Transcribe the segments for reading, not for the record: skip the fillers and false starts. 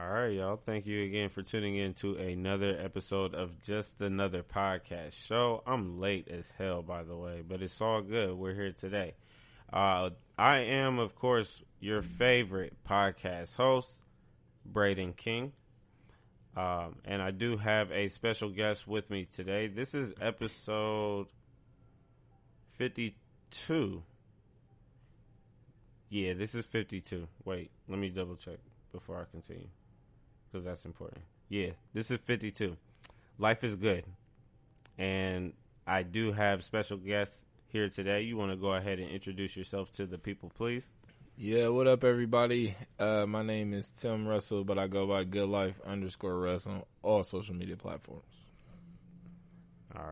All right, y'all. Thank you again for tuning in to another episode of Just Another Podcast Show. I'm late as hell, by the way, but it's all good. We're here today. I am, of course, your favorite podcast host, Braden King. And I do have a special guest with me today. This is episode 52. Yeah, this is 52. Wait, let me double check before I continue, because that's important. Yeah, this is 52. Life is good. And I do have special guests here today. You want to go ahead and introduce yourself to the people, please? Yeah, what up, everybody? My name is Tim Russell, but I go by GoodLife_Russ on all social media platforms. All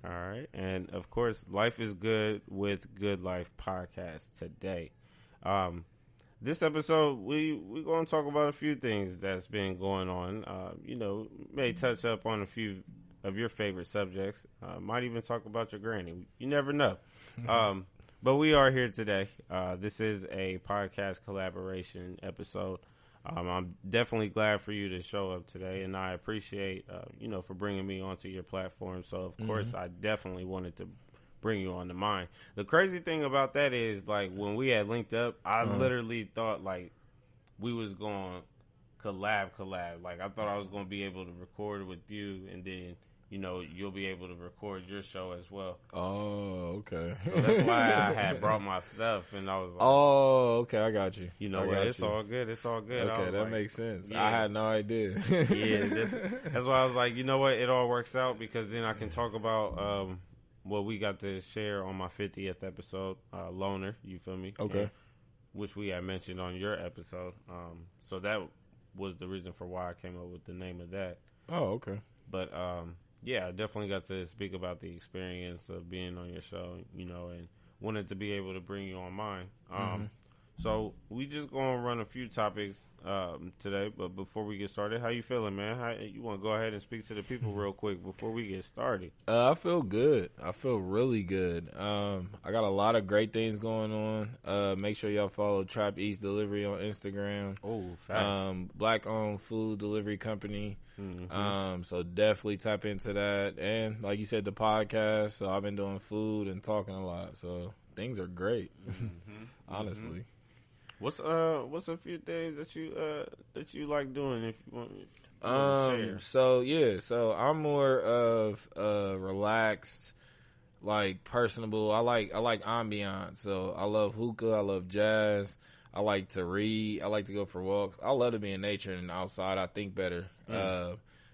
right. And, of course, life is good with Good Life Podcast today. This episode, we're going to talk about a few things that's been going on. May touch up on a few of your favorite subjects. Might even talk about your granny. You never know. But we are here today. This is a podcast collaboration episode. I'm definitely glad for you to show up today, and I appreciate, for bringing me onto your platform. So, of course, I definitely wanted to bring you on to mine. The crazy thing about that is, like, when we had linked up, I literally thought, like, we was going to collab. Like, I thought I was going to be able to record with you, and then, you'll be able to record your show as well. Oh, okay. So that's why I had brought my stuff, and I was like, oh, okay, I got you. You know what? It's all good. It's all good. Okay, that makes sense. Yeah. I had no idea. Yeah, that's why I was like, you know what? It all works out, because then I can talk about what we got to share on my 50th episode, Loner, you feel me? Okay. And, which we had mentioned on your episode. So that was the reason for why I came up with the name of that. Oh, okay. But, yeah, I definitely got to speak about the experience of being on your show, and wanted to be able to bring you on mine. So we just going to run a few topics today, but before we get started, how you feeling, man? You want to go ahead and speak to the people real quick before we get started? I feel good. I feel really good. I got a lot of great things going on. Make sure y'all follow Trap East Delivery on Instagram. Oh, facts. Black-owned food delivery company. So definitely tap into that. And like you said, the podcast. So I've been doing food and talking a lot. So things are great, honestly. What's a few things that you like doing, if you want to share? So I'm more of relaxed, like personable. I like ambiance. So I love hookah, I love jazz, I like to read, I like to go for walks. I love to be in nature and outside. I think better.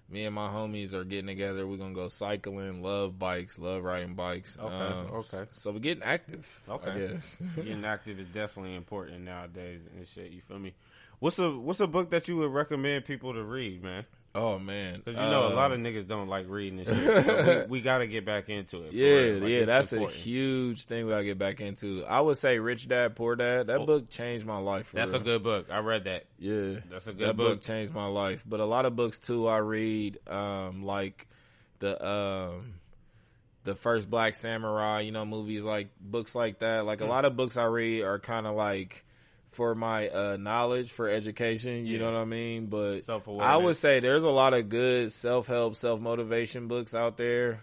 Me and my homies are getting together. We're going to go cycling, love bikes, love riding bikes. Okay. So we're getting active, okay. I guess. Getting active is definitely important nowadays and shit, you feel me? What's a book that you would recommend people to read, man? Oh, man. Because a lot of niggas don't like reading and shit. So we got to get back into it. Yeah, that's important. A huge thing we got to get back into. I would say Rich Dad, Poor Dad. That book changed my life. That's real. A good book. I read that. Yeah. That's a good book. That book changed my life. But a lot of books, too, I read, like the First Black Samurai, movies, like books like that. Like a lot of books I read are kind of like for my knowledge, for education, you know what I mean? But I would say there's a lot of good self-help, self-motivation books out there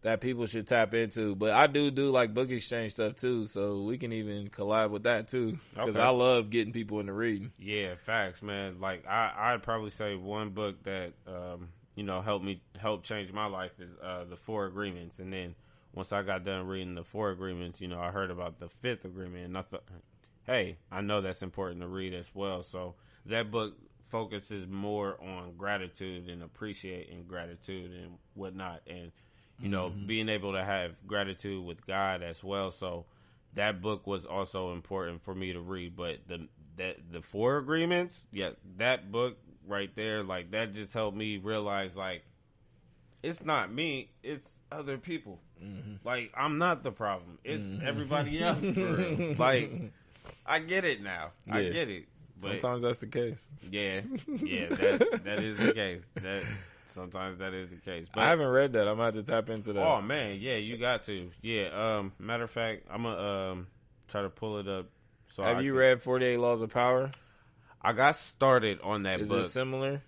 that people should tap into. But I do like book exchange stuff too, so we can even collab with that too, because I love getting people into reading. Yeah, facts, man. Like I'd probably say one book that helped change my life is The Four Agreements. And then once I got done reading The Four Agreements, I heard about the Fifth Agreement, and I thought, hey, I know that's important to read as well. So that book focuses more on gratitude and appreciating gratitude and whatnot, and being able to have gratitude with God as well. So that book was also important for me to read. But the Four Agreements, yeah, that book right there, like that just helped me realize, like, it's not me, it's other people. Like, I'm not the problem. It's everybody else, for real. Like, I get it now. Yeah. I get it. But sometimes that's the case. Yeah, that is the case. Sometimes that is the case. But I haven't read that. I'm going to have to tap into that. Oh, man. Yeah, you got to. Yeah. Matter of fact, I'm going to try to pull it up. So have you read 48 Laws of Power? I got started on that book. Is it similar?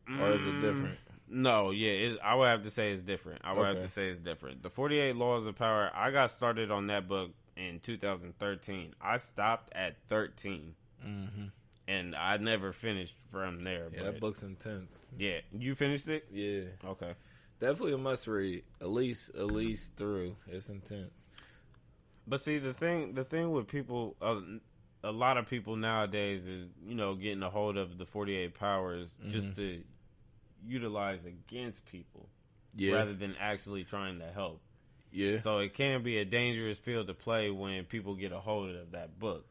Or is it different? No, yeah, I would have to say it's different. The 48 Laws of Power, I got started on that book in 2013. I stopped at 13. Mm-hmm. And I never finished from there. Yeah, that book's intense. Yeah. You finished it? Yeah. Okay. Definitely a must read. At least through. It's intense. But see, the thing with people, a lot of people nowadays is, getting a hold of the 48 powers just to utilize against people rather than actually trying to help. Yeah. So it can be a dangerous field to play when people get a hold of that book.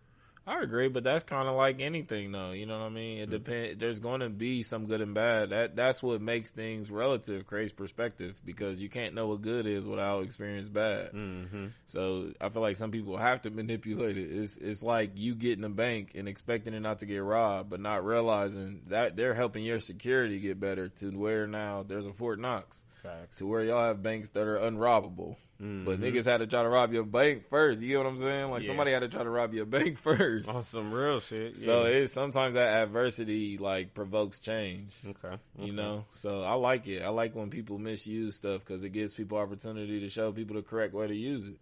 I agree, but that's kind of like anything, though. You know what I mean? It depends. There's going to be some good and bad. That's what makes things relative, creates perspective, because you can't know what good is without experiencing bad. Mm-hmm. So I feel like some people have to manipulate it. It's like you getting a bank and expecting it not to get robbed, but not realizing that they're helping your security get better to where now there's a Fort Knox. Facts. To where y'all have banks that are unrobbable. Mm-hmm. But niggas had to try to rob your bank first. You know what I'm saying? Like somebody had to try to rob your bank first. On some real shit. Yeah. So sometimes that adversity like provokes change. Okay. You know? So I like it. I like when people misuse stuff because it gives people opportunity to show people the correct way to use it.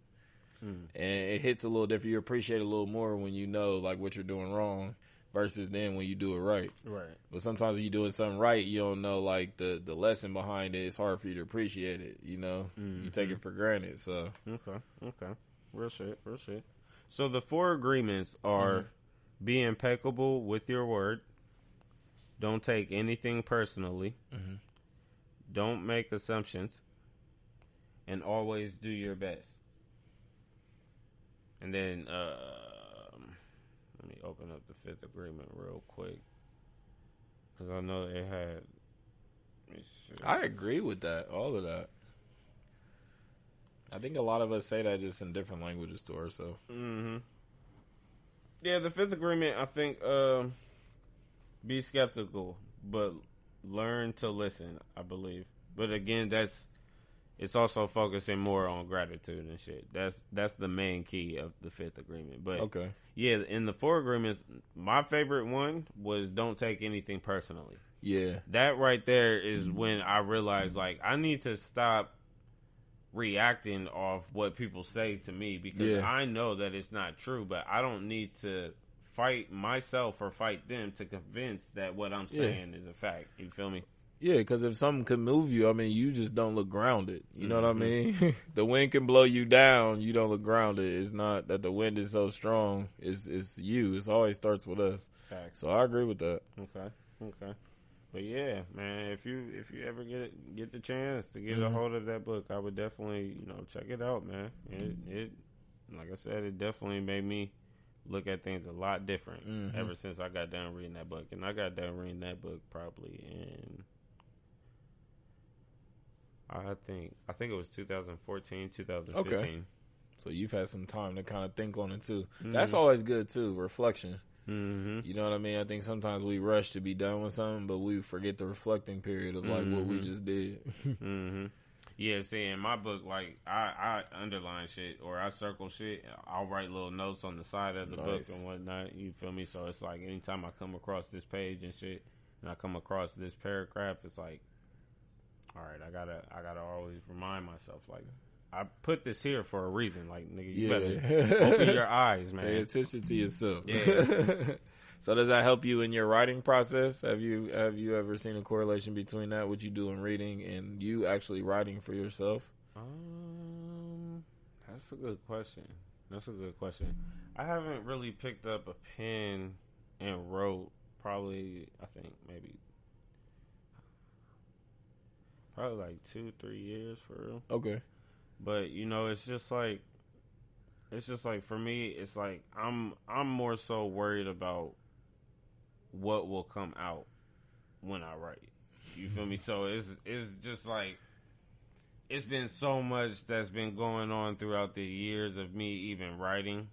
And it hits a little different. You appreciate it a little more when you know like what you're doing wrong versus then when you do it right. Right. But sometimes when you're doing something right, you don't know like the lesson behind it. It's hard for you to appreciate it, you know? Mm-hmm. You take it for granted, so. Okay. Real shit. So the 4 agreements are be impeccable with your word. Don't take anything personally. Mm-hmm. Don't make assumptions. And always do your best. And then, let me open up the 5th agreement real quick. Because I know they had... I agree with that. All of that. I think a lot of us say that just in different languages to ourselves. Mm-hmm. Yeah, the 5th agreement, I think, be skeptical, but learn to listen, I believe. But again, it's also focusing more on gratitude and shit. That's the main key of the 5th agreement. But okay. Yeah, in the 4 agreements, my favorite one was don't take anything personally. Yeah. That right there is when I realized, like, I need to stop reacting off what people say to me because I know that it's not true, but I don't need to fight myself or fight them to convince that what I'm saying is a fact. You feel me? Yeah, because if something could move you, I mean, you just don't look grounded. You know what I mean? The wind can blow you down. You don't look grounded. It's not that the wind is so strong. It's you. It always starts with us. Facts. So I agree with that. Okay. But yeah, man, if you ever get the chance to get a hold of that book, I would definitely, check it out, man. It like I said, it definitely made me look at things a lot different ever since I got done reading that book. And I got done reading that book probably in I think it was 2014, 2015. Okay. So you've had some time to kind of think on it too. That's always good too, reflection. Mm-hmm. You know what I mean? I think sometimes we rush to be done with something, but we forget the reflecting period of like what we just did. Yeah, see, in my book, like I underline shit or I circle shit. I'll write little notes on the side of the book and whatnot. You feel me? So it's like anytime I come across this page and shit, and I come across this paragraph, it's like, all right, I gotta always remind myself, like, I put this here for a reason. Like, nigga, you better open your eyes, man. Pay attention to yourself. Yeah. So does that help you in your writing process? Have you ever seen a correlation between that, what you do in reading, and you actually writing for yourself? That's a good question. I haven't really picked up a pen and wrote probably, I think maybe like 2-3 years for real. Okay. But it's just like for me, it's like I'm more so worried about what will come out when I write. You feel me? So it's just like it's been so much that's been going on throughout the years of me even writing,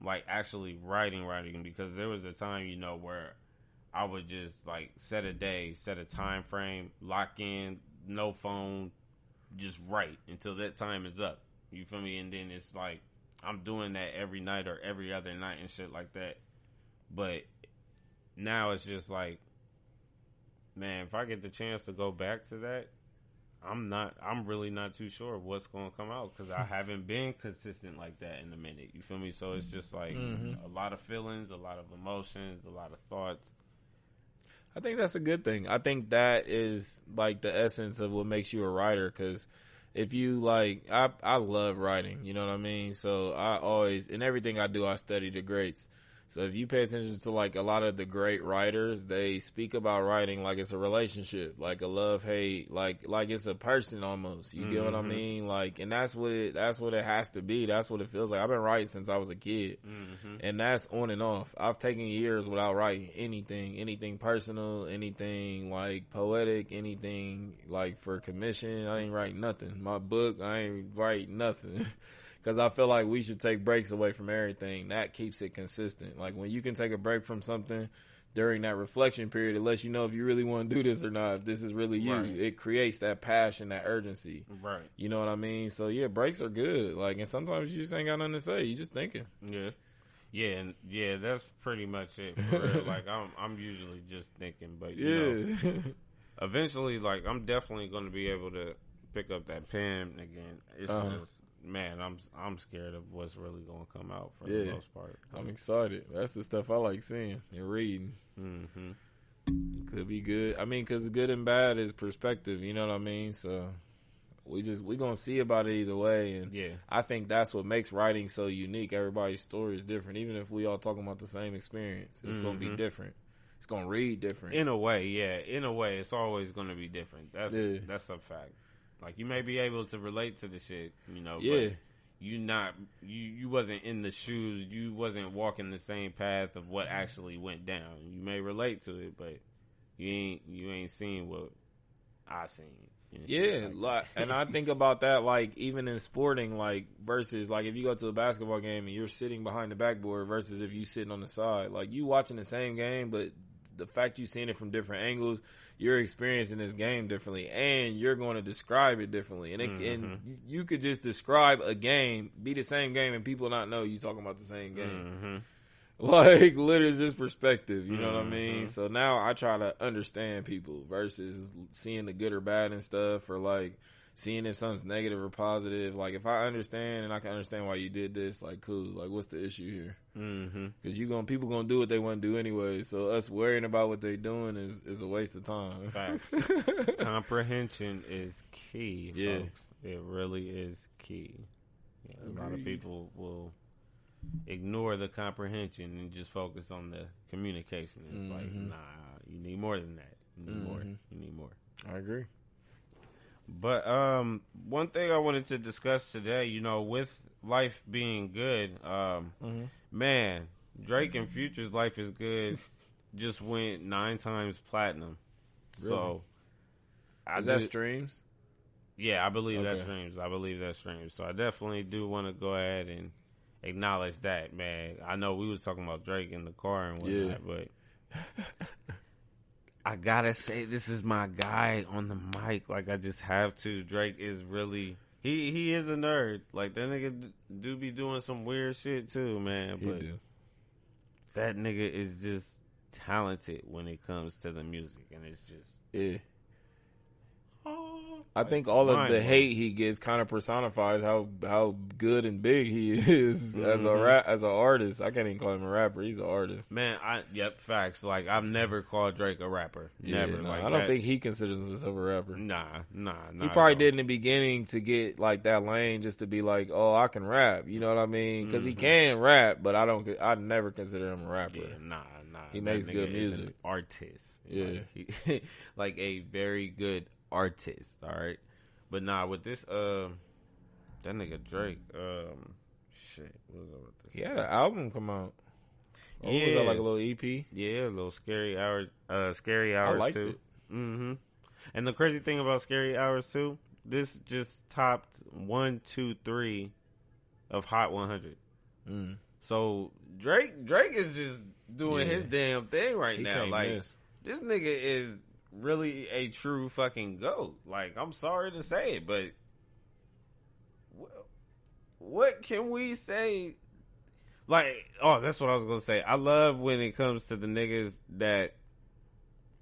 like actually writing, because there was a time where I would just like set a day, set a time frame, lock in, no phone, just write until that time is up. You feel me? And then it's like I'm doing that every night or every other night and shit like that. But now it's just like, man, if I get the chance to go back to that, I'm really not too sure what's going to come out because I haven't been consistent like that in a minute. You feel me? So it's just like a lot of feelings, a lot of emotions, a lot of thoughts. I think that's a good thing. I think that is like the essence of what makes you a writer. Because if you like, I love writing. You know what I mean? So I always, in everything I do, I study the greats. So if you pay attention to like a lot of the great writers, they speak about writing like it's a relationship, like a love hate, like it's a person almost. You get what I mean? Like, and that's what it has to be. That's what it feels like. I've been writing since I was a kid, and that's on and off. I've taken years without writing anything personal, anything like poetic, anything like for commission. I ain't write nothing. My book, I ain't write nothing. Because I feel like we should take breaks away from everything. That keeps it consistent. Like when you can take a break from something during that reflection period, it lets you know if you really want to do this or not. If this is really you. Right. It creates that passion, that urgency. Right. You know what I mean? So yeah, breaks are good. Like, and sometimes you just ain't got nothing to say. You just thinking. Yeah. Yeah, that's pretty much it. For real. Like I'm usually just thinking, but you know, eventually, like I'm definitely going to be able to pick up that pen again. It's just. Man, I'm scared of what's really going to come out for the most part. I'm excited. That's the stuff I like seeing and reading. Could be good. I mean, because good and bad is perspective. You know what I mean? So we going to see about it either way. And I think that's what makes writing so unique. Everybody's story is different. Even if we all talking about the same experience, it's going to be different. It's going to read different. In a way, yeah. In a way, it's always going to be different. That's a fact. Like, you may be able to relate to the shit, you know, but you wasn't in the shoes, you wasn't walking the same path of what actually went down. You may relate to it, but you ain't seen what I seen. And I think about that, like, even in sporting, like, versus, like, if you go to a basketball game and you're sitting behind the backboard versus if you sitting on the side. Like, you watching the same game, but the fact you seeing it from different angles, you're experiencing this game differently, and you're going to describe it differently. And and you could just describe a game, be the same game, and people not know you talking about the same game. Like, literally, it's just perspective. You know what I mean? So now I try to understand people versus seeing the good or bad and stuff, or like seeing if something's negative or positive. Like, if I understand and I can understand why you did this, like, cool. Like, what's the issue here? Because people gonna do what they want to do anyway. So us worrying about what they doing is a waste of time. Facts. Comprehension is key, folks. It really is key. A lot of people will ignore the comprehension and just focus on the communication. It's like, nah, you need more than that. You need more. You need more. I agree. But one thing I wanted to discuss today, you know, with life being good, man, Drake and Future's Life is Good just went 9 times platinum. Really? So, is that streams? Yeah, I believe that's streams. So I definitely do want to go ahead and acknowledge that, man. I know we was talking about Drake in the car and whatnot, but I gotta say, this is my guy on the mic. Like, I just have to. Drake is really, he is a nerd. Like, that nigga do be doing some weird shit too, man. But that nigga is just talented when it comes to the music, and it's just I think all of the hate he gets kind of personifies how good and big he is as an artist. I can't even call him a rapper. He's an artist. Man, facts. Like, I've never called Drake a rapper. Never. Nah, like, I don't think he considers himself a rapper. Nah. He probably did in the beginning to get like that lane just to be like, oh, I can rap. You know what I mean? Because he can rap, but I never consider him a rapper. Yeah, nah. He makes good music. Is an artist. Yeah. Like a very good artist, all right, but with this that nigga Drake, shit, what was up with this? He had an album come out. Was that like a little EP? Yeah, a little Scary Hours. I liked too. It. And the crazy thing about Scary Hours too, this just topped 1, 2, 3 of Hot 100. So Drake is just doing his damn thing right now. Like, this nigga is really a true fucking GOAT. Like, I'm sorry to say it, but what can we say? Like, oh, that's what I was gonna say. I love when it comes to the niggas that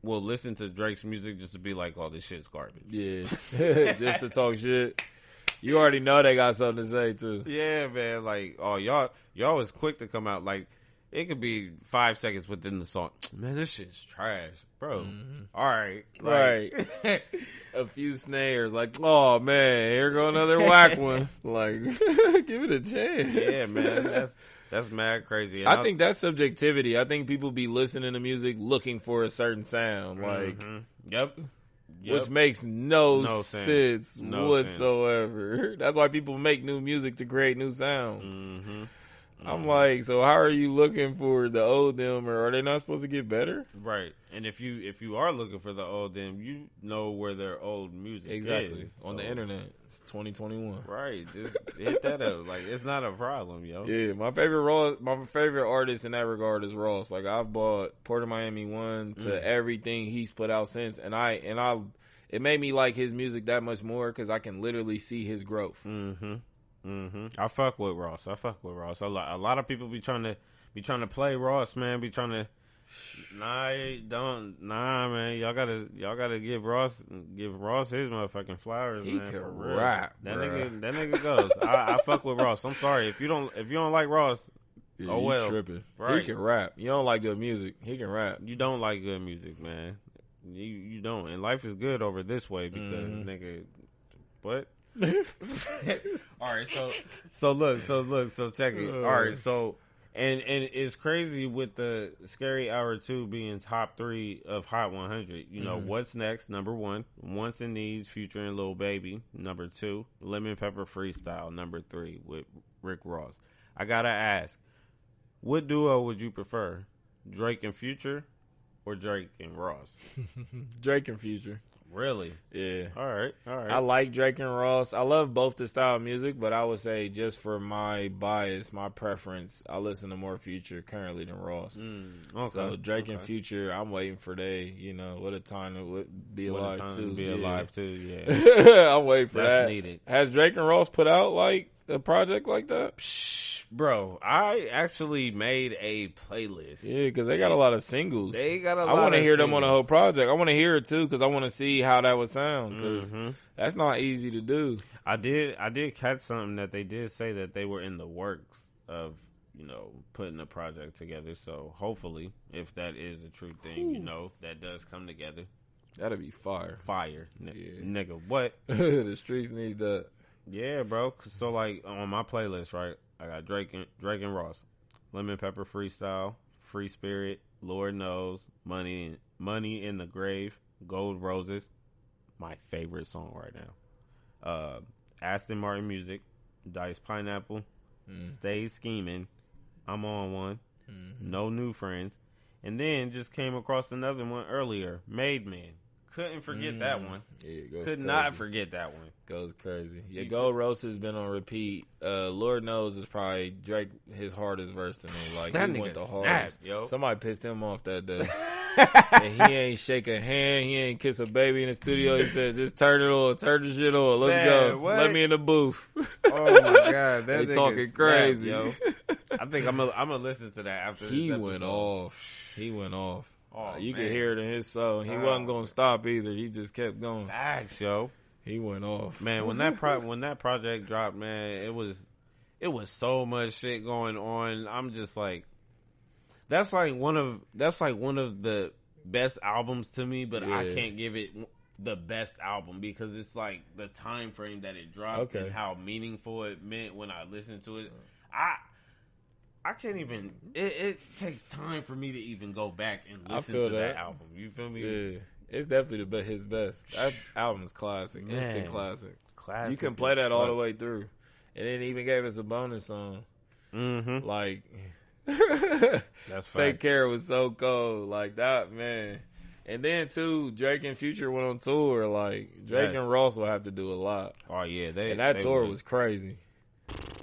will listen to Drake's music just to be like, oh, this shit's garbage. Yeah, just to talk shit. You already know they got something to say too. Yeah, man. Like, oh, y'all was quick to come out. Like, it could be 5 seconds within the song. Man, this shit's trash, bro. Mm-hmm. All right, like, right. A few snares, like, oh man, here go another whack one. Like, give it a chance. Yeah, man. That's mad crazy. And I think that's subjectivity. I think people be listening to music looking for a certain sound, like, yep. Which makes no sense whatsoever. Sense. That's why people make new music to create new sounds. Mm-hmm. I'm like, so how are you looking for the old them, or are they not supposed to get better? Right. And if you are looking for the old them, you know where their old music exactly is. On the internet. It's 2021. Right. Just hit that up. Like, it's not a problem, yo. Yeah, my favorite artist in that regard is Ross. Like, I've bought Port of Miami 1 to everything he's put out since, and it made me like his music that much more because I can literally see his growth. Mm-hmm. Mm-hmm. I fuck with Ross. A lot of people be trying to play Ross, man. Be trying to, nah, man. Y'all gotta give Ross his motherfucking flowers. He man, can for real. rap. That nigga goes. I fuck with Ross. I'm sorry if you don't like Ross. Yeah, oh well, tripping. Right. He can rap. You don't like good music. He can rap. You don't like good music, man. You don't. And life is good over this way because nigga, what? All right, so look, check it. All right, so and it's crazy with the Scary Hour 2 being top 3 of Hot 100. You know what's next? Number 1, Wants and Needs, Future and Lil Baby. Number 2, Lemon Pepper Freestyle. Number 3 with Rick Ross. I gotta ask, what duo would you prefer, Drake and Future, or Drake and Ross? Drake and Future. Really? Yeah. All right. I like Drake and Ross. I love both the style of music, but I would say just for my bias, my preference, I listen to more Future currently than Ross. Okay. So Drake and Future, I'm waiting for what a time it would be alive too. Yeah. I'm waiting for that. Needed. Has Drake and Ross put out like a project like that? Bro, I actually made a playlist. Yeah, because they got a lot of singles. I want to hear them on the whole project. I want to hear it too because I want to see how that would sound because that's not easy to do. I did catch something that they did say that they were in the works of, putting a project together. So hopefully, if that is a true thing, that does come together. That'd be fire. Nigga, what? The streets need that. Yeah, bro. So like on my playlist, right? I got Drake and Ross, Lemon Pepper Freestyle, Free Spirit, Lord Knows, Money in the Grave, Gold Roses, my favorite song right now. Aston Martin Music, Dice Pineapple, Stay Scheming, I'm on One, No New Friends, and then just came across another one earlier, Made Man. Couldn't forget that one. Yeah, Could not forget that one. Goes crazy. Yeah, Gold Roast has been on repeat. Lord Knows is probably Drake his hardest verse to me. Like that he went the snap, hardest. Yo. Somebody pissed him off that day. And he ain't shake a hand. He ain't kiss a baby in the studio. He said, "Just turn it on, turn the shit on. Let's go. What? Let me in the booth." Oh my god, they talking crazy, yo. I think I'm gonna listen to that after. He this went off. He went off. Oh, you could hear it in his soul. He wasn't gonna stop either. He just kept going. Facts, yo. He went off. Man, when that project dropped, man, it was so much shit going on. I'm just like, that's like one of the best albums to me, but I can't give it the best album because it's like the time frame that it dropped and how meaningful it meant when I listened to it. I can't even. It takes time for me to even go back and listen to that album. You feel me? Yeah, it's definitely his best. That album is classic, instant classic. You can play that all the way through, and it even gave us a bonus song. Like, that's Take Care was so cold, like that, man. And then too, Drake and Future went on tour. Like Drake and Ross will have to do a lot. Oh yeah, that tour was crazy.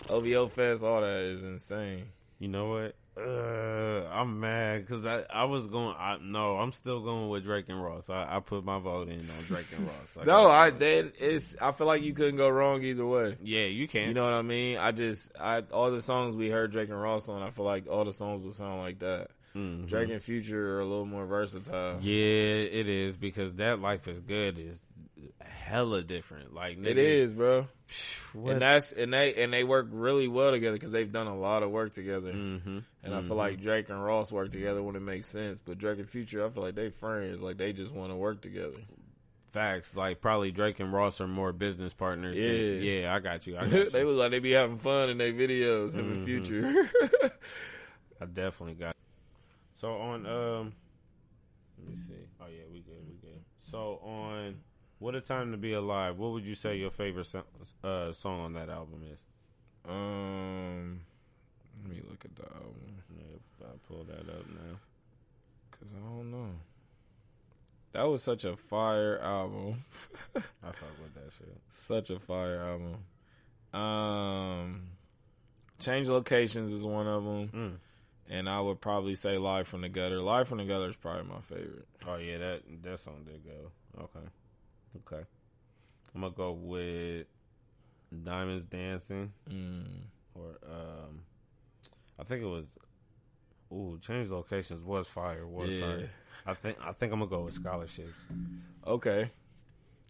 OVO Fest, all that is insane. You know what? I'm mad because I was going. I'm still going with Drake and Ross. I put my vote in on Drake and Ross. I feel like you couldn't go wrong either way. Yeah, you can. You know what I mean? All the songs we heard Drake and Ross on, I feel like all the songs would sound like that. Mm-hmm. Drake and Future are a little more versatile. Yeah, it is because that Life Is Good is hella different. Like it is, bro. What? And they work really well together because they've done a lot of work together. Mm-hmm. And I feel like Drake and Ross work together when it makes sense. But Drake and Future, I feel like they friends. Like they just want to work together. Facts. Like probably Drake and Ross are more business partners. Yeah, I got you. They look like they be having fun in their videos in the Future. I definitely got. So on let me see. Oh yeah, we good. So on What a Time to Be Alive, what would you say your favorite song on that album is? Let me look at the album. Yeah, I'll pull that up now. Cause I don't know. That was such a fire album. I fuck with that shit. Such a fire album. Change Locations is one of them. And I would probably say Live from the Gutter. Live from the Gutter is probably my favorite. Oh, yeah, that song did go. Okay. I'm going to go with Diamonds Dancing. Or, I think it was, Change Locations was fire. Fire. I think I'm going to go with Scholarships. Okay.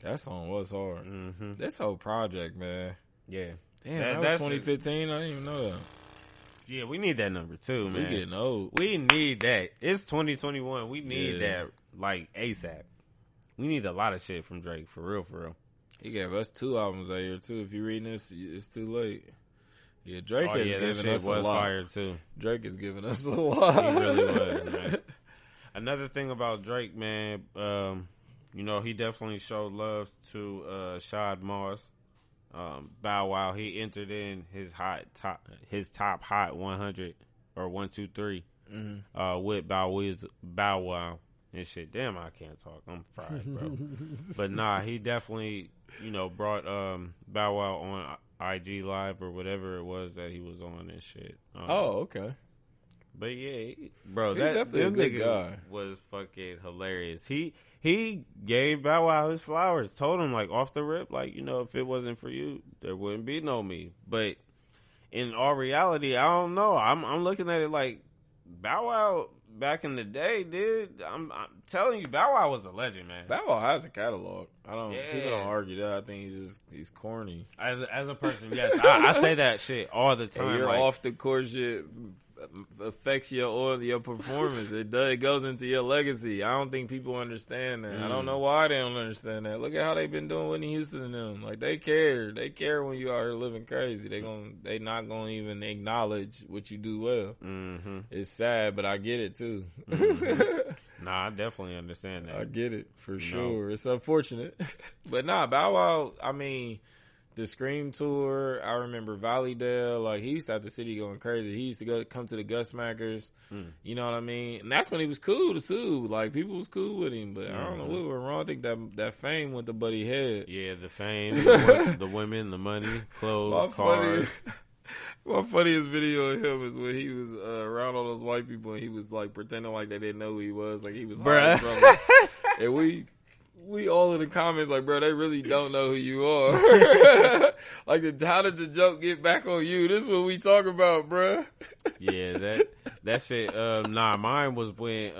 That song was hard. Mm-hmm. This whole project, man. Yeah. Damn, that was 2015? I didn't even know that. Yeah, we need that number too, man. We getting old. We need that. It's 2021. We need that like ASAP. We need a lot of shit from Drake, for real. He gave us 2 albums that year too. If you're reading this, it's too late. Yeah, Drake has given us a lot. Fire too. Drake has given us a lot. He really was, man. Another thing about Drake, man, he definitely showed love to Shad Moss. Bow Wow, he entered in his top hot 100 or 123 with Bow Wow and shit. Damn, I can't talk. I'm fried, bro. But nah, he definitely brought Bow Wow on IG Live or whatever it was that he was on and shit. Okay. But yeah, bro, he's definitely a good guy. Was fucking hilarious. He gave Bow Wow his flowers. Told him like off the rip, like if it wasn't for you, there wouldn't be no me. But in all reality, I don't know. I'm looking at it like Bow Wow back in the day, dude. I'm telling you, Bow Wow was a legend, man. Bow Wow has a catalog. People don't argue that. I think he's corny as a person. Yes, I say that shit all the time. And your off the court shit affects your performance. It goes into your legacy. I don't think people understand that. I don't know why they don't understand that. Look at how they've been doing Whitney Houston and them. Like they care when you out here living crazy. They not gonna even acknowledge what you do well. Mm-hmm. It's sad, but I get it too. Mm-hmm. Nah, I definitely understand that. I get it for sure. It's unfortunate, but nah, Bow Wow. I mean, the Scream tour, I remember Valleydale, like he used to have the city going crazy. He used to come to the Gus Smackers, you know what I mean? And that's when he was cool to sue. Like people was cool with him, but I don't know what went wrong. I think that fame went to Buddy Head. Yeah, the fame, the women, the money, clothes, cars. My funniest video of him is when he was around all those white people and he was like pretending like they didn't know who he was, like he was high. And we all in the comments like, bro, they really don't know who you are. Like, how did the joke get back on you? This is what we talk about, bro. Yeah, that shit. Mine was when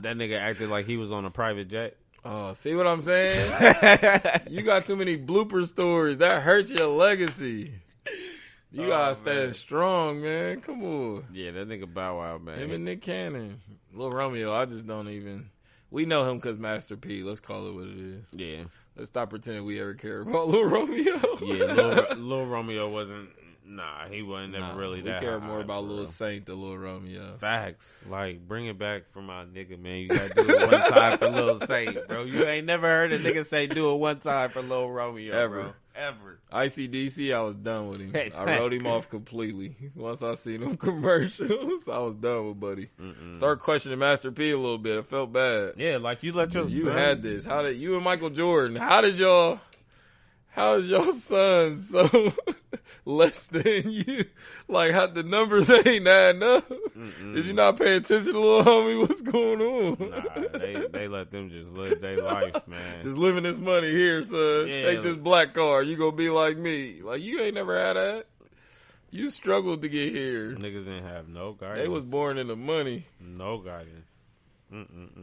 that nigga acted like he was on a private jet. Oh, see what I'm saying? You got too many blooper stories. That hurts your legacy. You gotta stand strong, man. Come on. Yeah, that nigga Bow Wow, man. Him and Nick Cannon. Lil Romeo, I just don't even. We know him because Master P. Let's call it what it is. Yeah. Let's stop pretending we ever cared about Lil Romeo. Yeah, Lil Romeo wasn't. Nah, he wasn't never really that. We care more about Lil Saint than Lil Romeo. Facts. Like, bring it back for my nigga, man. You gotta do it one time for Lil Saint, bro. You ain't never heard a nigga say do it one time for Lil Romeo, bro. Ever. ICDC, I was done with him. I wrote him off completely. Once I seen them commercials, I was done with Buddy. Start questioning Master P a little bit. I felt bad. Yeah, like you let your You had this. How did you and Michael Jordan? How did y'all How's your son so less than you? Like, how the numbers ain't adding up? Is you not paying attention to little homie? What's going on? Nah, they let them just live their life, man. Just living this money here, son. Yeah. Take this black card. You gonna be like me. Like, you ain't never had that. You struggled to get here. Niggas didn't have no guidance. They was born into money. No guidance.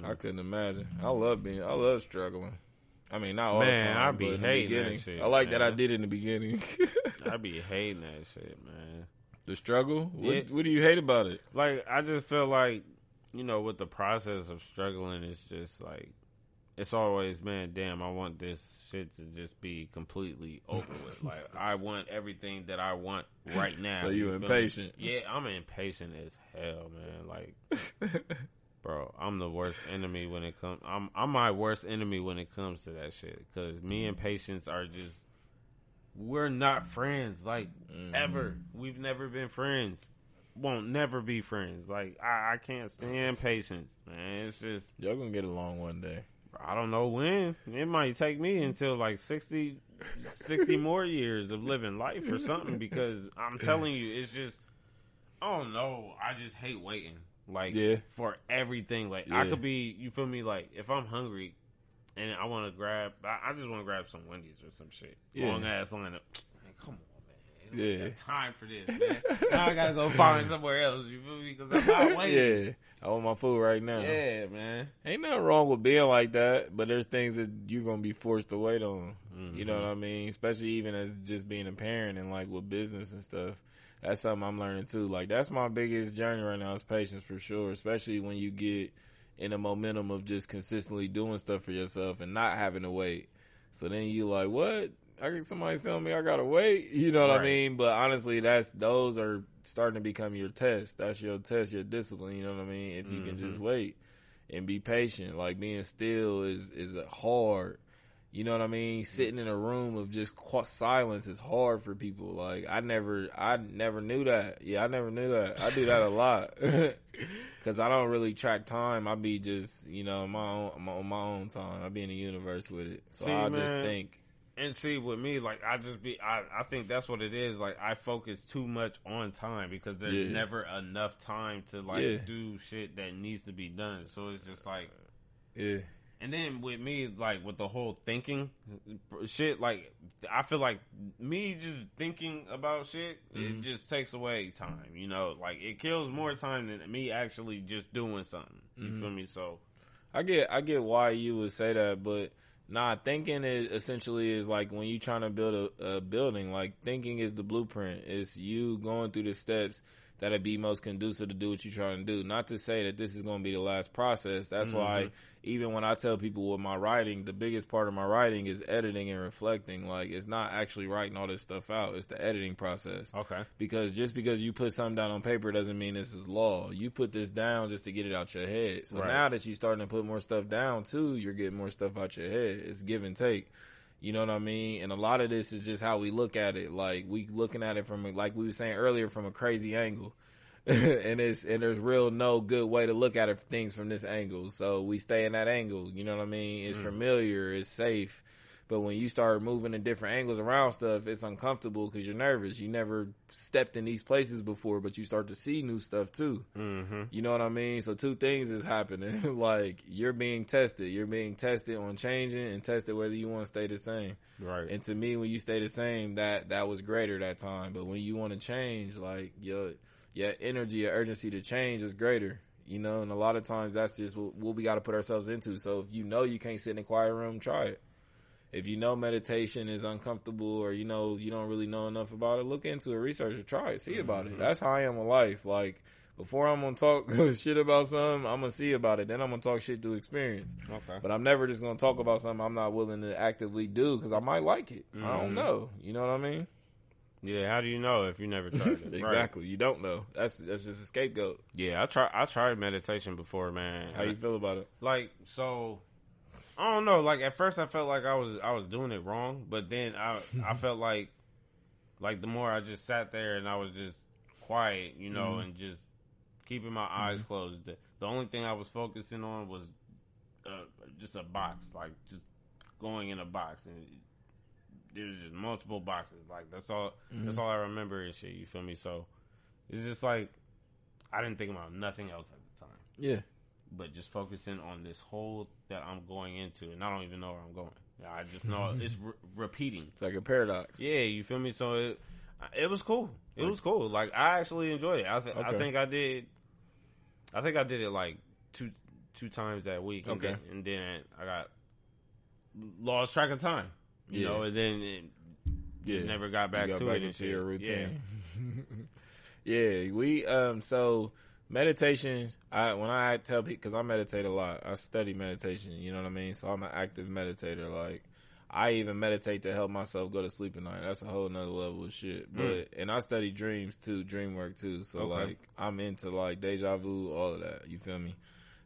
I couldn't imagine. I love struggling. I mean, not all the Man, time. I be but in the hating beginning. that shit, I like that man. I did in the beginning. I be hating that shit, man. The struggle? Yeah. What do you hate about it? Like, I just feel like, you know, with the process of struggling, it's just like, it's always, man, damn, I want this shit to just be completely over with. Like, I want everything that I want right now. So you feel impatient? Me? Yeah, I'm impatient as hell, man. Like, bro, I'm the worst enemy when it comes. I'm my worst enemy when it comes to that shit. Because me and patience are just, we're not friends. Like, ever. We've never been friends. Won't never be friends. Like, I can't stand patience, man. It's just, Y'all gonna get along one day. I don't know when. It might take me until like 60 more years of living life or something, because I'm telling you, it's just, I don't know. I just hate waiting. Like, for everything. Like, I could be, you feel me? Like, if I'm hungry and I want to grab, I just want to grab some Wendy's or some shit. Long ass lineup. Man, come on, man. I don't got time for this, man. Now I got to go find somewhere else. You feel me? Because I'm not waiting. Yeah. I want my food right now. Yeah, man. Ain't nothing wrong with being like that, but there's things that you're going to be forced to wait on. You know what I mean? Especially even as just being a parent and like with business and stuff. That's something I'm learning too. Like, that's my biggest journey right now is patience for sure, especially when you get in a momentum of just consistently doing stuff for yourself and not having to wait. So then you like, what? I get somebody telling me I gotta wait. You know what I mean? But honestly, those are starting to become your test. That's your test, your discipline. You know what I mean? If you can just wait and be patient, like being still is hard. You know what I mean? Sitting in a room of just silence is hard for people. Like, I never knew that. Yeah, I never knew that. I do that a lot because I don't really track time. I be just, you know, on my own time. I be in the universe with it. So I just think. And see, with me, like, I think that's what it is. Like, I focus too much on time because there's never enough time to, like, do shit that needs to be done. So it's just like, And then with me, like, with the whole thinking shit, like, I feel like me just thinking about shit, it just takes away time, you know? Like, it kills more time than me actually just doing something. You feel me? So I get why you would say that, but thinking is essentially is like when you trying to build a building, like, thinking is the blueprint. It's you going through the steps that'll be most conducive to do what you're trying to do. Not to say that this is going to be the last process. That's why even when I tell people with my writing, the biggest part of my writing is editing and reflecting. Like, it's not actually writing all this stuff out. It's the editing process. Okay. Because just because you put something down on paper doesn't mean this is law. You put this down just to get it out your head. So now that you're starting to put more stuff down too, you're getting more stuff out your head. It's give and take. You know what I mean? And a lot of this is just how we look at it. Like, we looking at it from, like we were saying earlier, from a crazy angle. and there's real no good way to look at it, things from this angle. So we stay in that angle. You know what I mean? It's familiar. It's safe. But when you start moving in different angles around stuff, it's uncomfortable because you're nervous. You never stepped in these places before, but you start to see new stuff too. You know what I mean? So two things is happening. Like, you're being tested. You're being tested on changing and tested whether you want to stay the same. Right. And to me, when you stay the same, that was greater that time. But when you want to change, like, your energy, your urgency to change is greater. You know, and a lot of times that's just what we got to put ourselves into. So if you know you can't sit in a quiet room, try it. If you know meditation is uncomfortable, or you know you don't really know enough about it, look into it, research it, try it, see about it. That's how I am with life. Like, before I'm going to talk shit about something, I'm going to see about it. Then I'm going to talk shit through experience. Okay. But I'm never just going to talk about something I'm not willing to actively do because I might like it. I don't know. You know what I mean? Yeah, how do you know if you never tried it? Exactly. You don't know. That's just a scapegoat. Yeah, I tried meditation before, man. How you feel about it? Like, so, I don't know. Like, at first I felt like I was doing it wrong, but then I felt like the more I just sat there and I was just quiet, you know, and just keeping my eyes closed. The only thing I was focusing on was just a box, like just going in a box and there's just multiple boxes. Like that's all I remember and shit. You feel me? So it's just like I didn't think about nothing else at the time. Yeah. But just focusing on this hole that I'm going into, and I don't even know where I'm going. I just know it's repeating. It's like a paradox. Yeah, you feel me? So it was cool. It was cool. Like I actually enjoyed it. I think I did. I think I did it like two times that week. Okay. And then I got lost track of time. You know, and then it never got back to it into your routine. Yeah, we so meditation. When I tell people, because I meditate a lot, I study meditation. You know what I mean? So I'm an active meditator. Like I even meditate to help myself go to sleep at night. That's a whole nother level of shit. But and I study dreams too, dream work too. So like I'm into like deja vu, all of that. You feel me?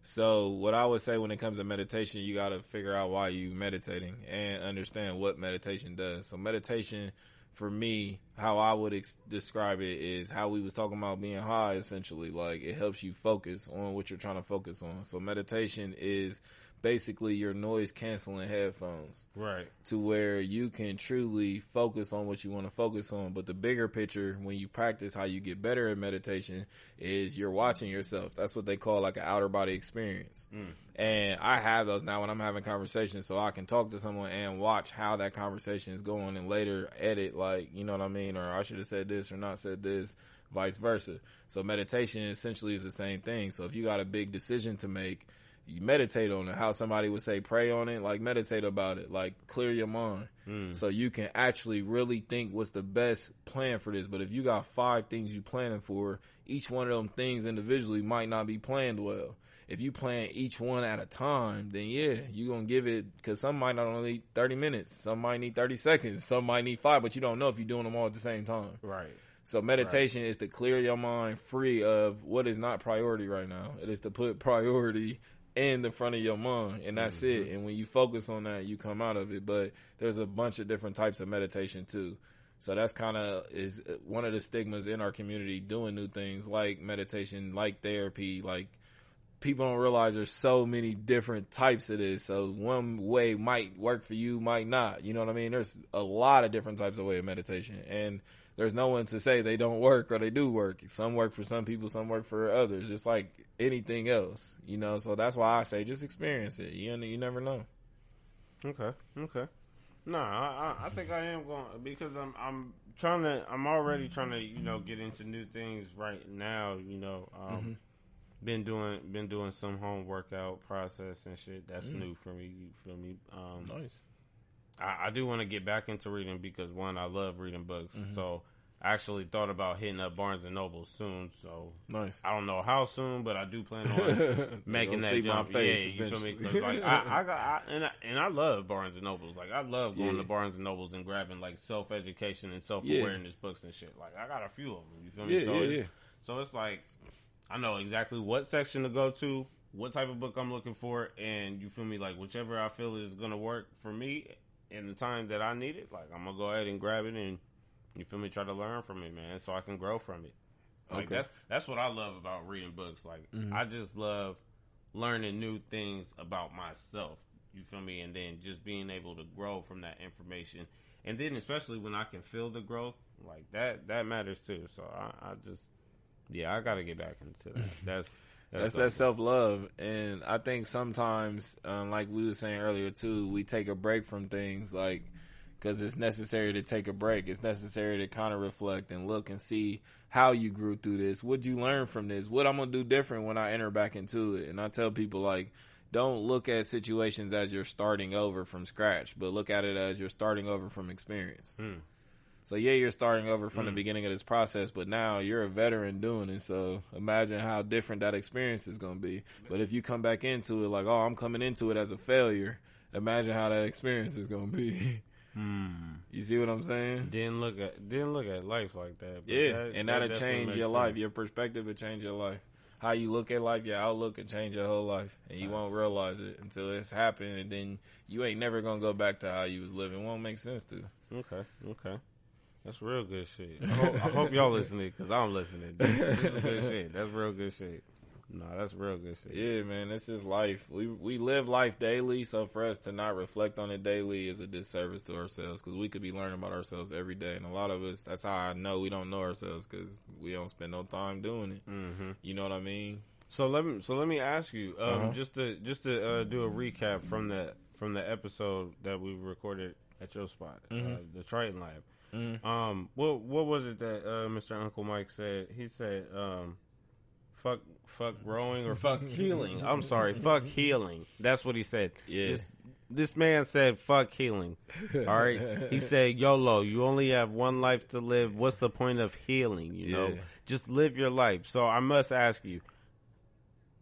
So what I would say when it comes to meditation, you got to figure out why you meditating and understand what meditation does. So meditation, for me, how I would describe it is how we was talking about being high, essentially. Like it helps you focus on what you're trying to focus on. So meditation is basically your noise canceling headphones, right? To where you can truly focus on what you want to focus on. But the bigger picture, when you practice how you get better at meditation, is you're watching yourself. That's what they call like an outer body experience. And I have those now when I'm having conversations, so I can talk to someone and watch how that conversation is going, and later edit, like, you know what I mean, or I should have said this or not said this, vice versa. So meditation essentially is the same thing. So if you got a big decision to make, you meditate on it. How somebody would say, pray on it. Like meditate about it. Like clear your mind, so you can actually really think what's the best plan for this. But if you got 5 things you planning for, each one of them things individually might not be planned well. If you plan each one at a time, then yeah, you're going to give it, because some might not only need 30 minutes. Some might need 30 seconds. Some might need 5, but you don't know if you're doing them all at the same time. Right. So meditation is to clear your mind free of what is not priority right now. It is to put priority in the front of your mind, and that's it. And when you focus on that, you come out of it. But there's a bunch of different types of meditation too. So that's kind of is one of the stigmas in our community, doing new things like meditation, like therapy. Like people don't realize there's so many different types of this. So one way might work for you, might not. You know what I mean? There's a lot of different types of way of meditation, and there's no one to say they don't work or they do work. Some work for some people, some work for others, just like anything else, you know. So that's why I say just experience it. You never know. Okay. No, I think I am going, because I'm already trying to, you know, get into new things right now, you know. Been doing some home workout process and shit. That's new for me. You feel me? Nice. I do want to get back into reading because, one, I love reading books. So I actually thought about hitting up Barnes and Noble soon. So nice. I don't know how soon, but I do plan on making that jump. Yeah, you feel me? 'Cause, like, I love Barnes and Nobles. Like I love going to Barnes and Nobles and grabbing like self-education and self-awareness books and shit. Like I got a few of them. You feel me? So it's like I know exactly what section to go to, what type of book I'm looking for, and you feel me? Like whichever I feel is gonna work for me in the time that I need it, like I'm gonna go ahead and grab it and, you feel me, try to learn from it, man, so I can grow from it. Like that's what I love about reading books. Like I just love learning new things about myself. You feel me? And then just being able to grow from that information. And then especially when I can feel the growth, like that matters too. So I gotta get back into that. That's that self-love. And I think sometimes, like we were saying earlier too, we take a break from things, like, because it's necessary to take a break. It's necessary to kind of reflect and look and see how you grew through this. What'd you learn from this? What I'm going to do different when I enter back into it? And I tell people, like, don't look at situations as you're starting over from scratch, but look at it as you're starting over from experience. So, yeah, you're starting over from the beginning of this process, but now you're a veteran doing it. So imagine how different that experience is going to be. But if you come back into it like, oh, I'm coming into it as a failure, imagine how that experience is going to be. You see what I'm saying? Didn't look at life like that. But that'll change your life. Your perspective will change your life. How you look at life, your outlook will change your whole life, and you won't realize it until it's happened, and then you ain't never gonna go back to how you was living. It won't make sense to. Okay. That's real good shit. I hope y'all listening, because I'm listening. This is good shit. That's real good shit. No, that's real good shit. Yeah, man, this is life. We live life daily, so for us to not reflect on it daily is a disservice to ourselves because we could be learning about ourselves every day. And a lot of us, that's how I know we don't know ourselves because we don't spend no time doing it. Mm-hmm. You know what I mean? So let me ask you, just to do a recap from the episode that we recorded at your spot, the Triton Lab. Mm-hmm. What was it that Mr. Uncle Mike said? He said, fuck growing or fuck healing. I'm sorry, fuck healing. That's what he said. Yeah. This man said fuck healing. All right. He said, YOLO, you only have one life to live. What's the point of healing? You know, just live your life. So I must ask you,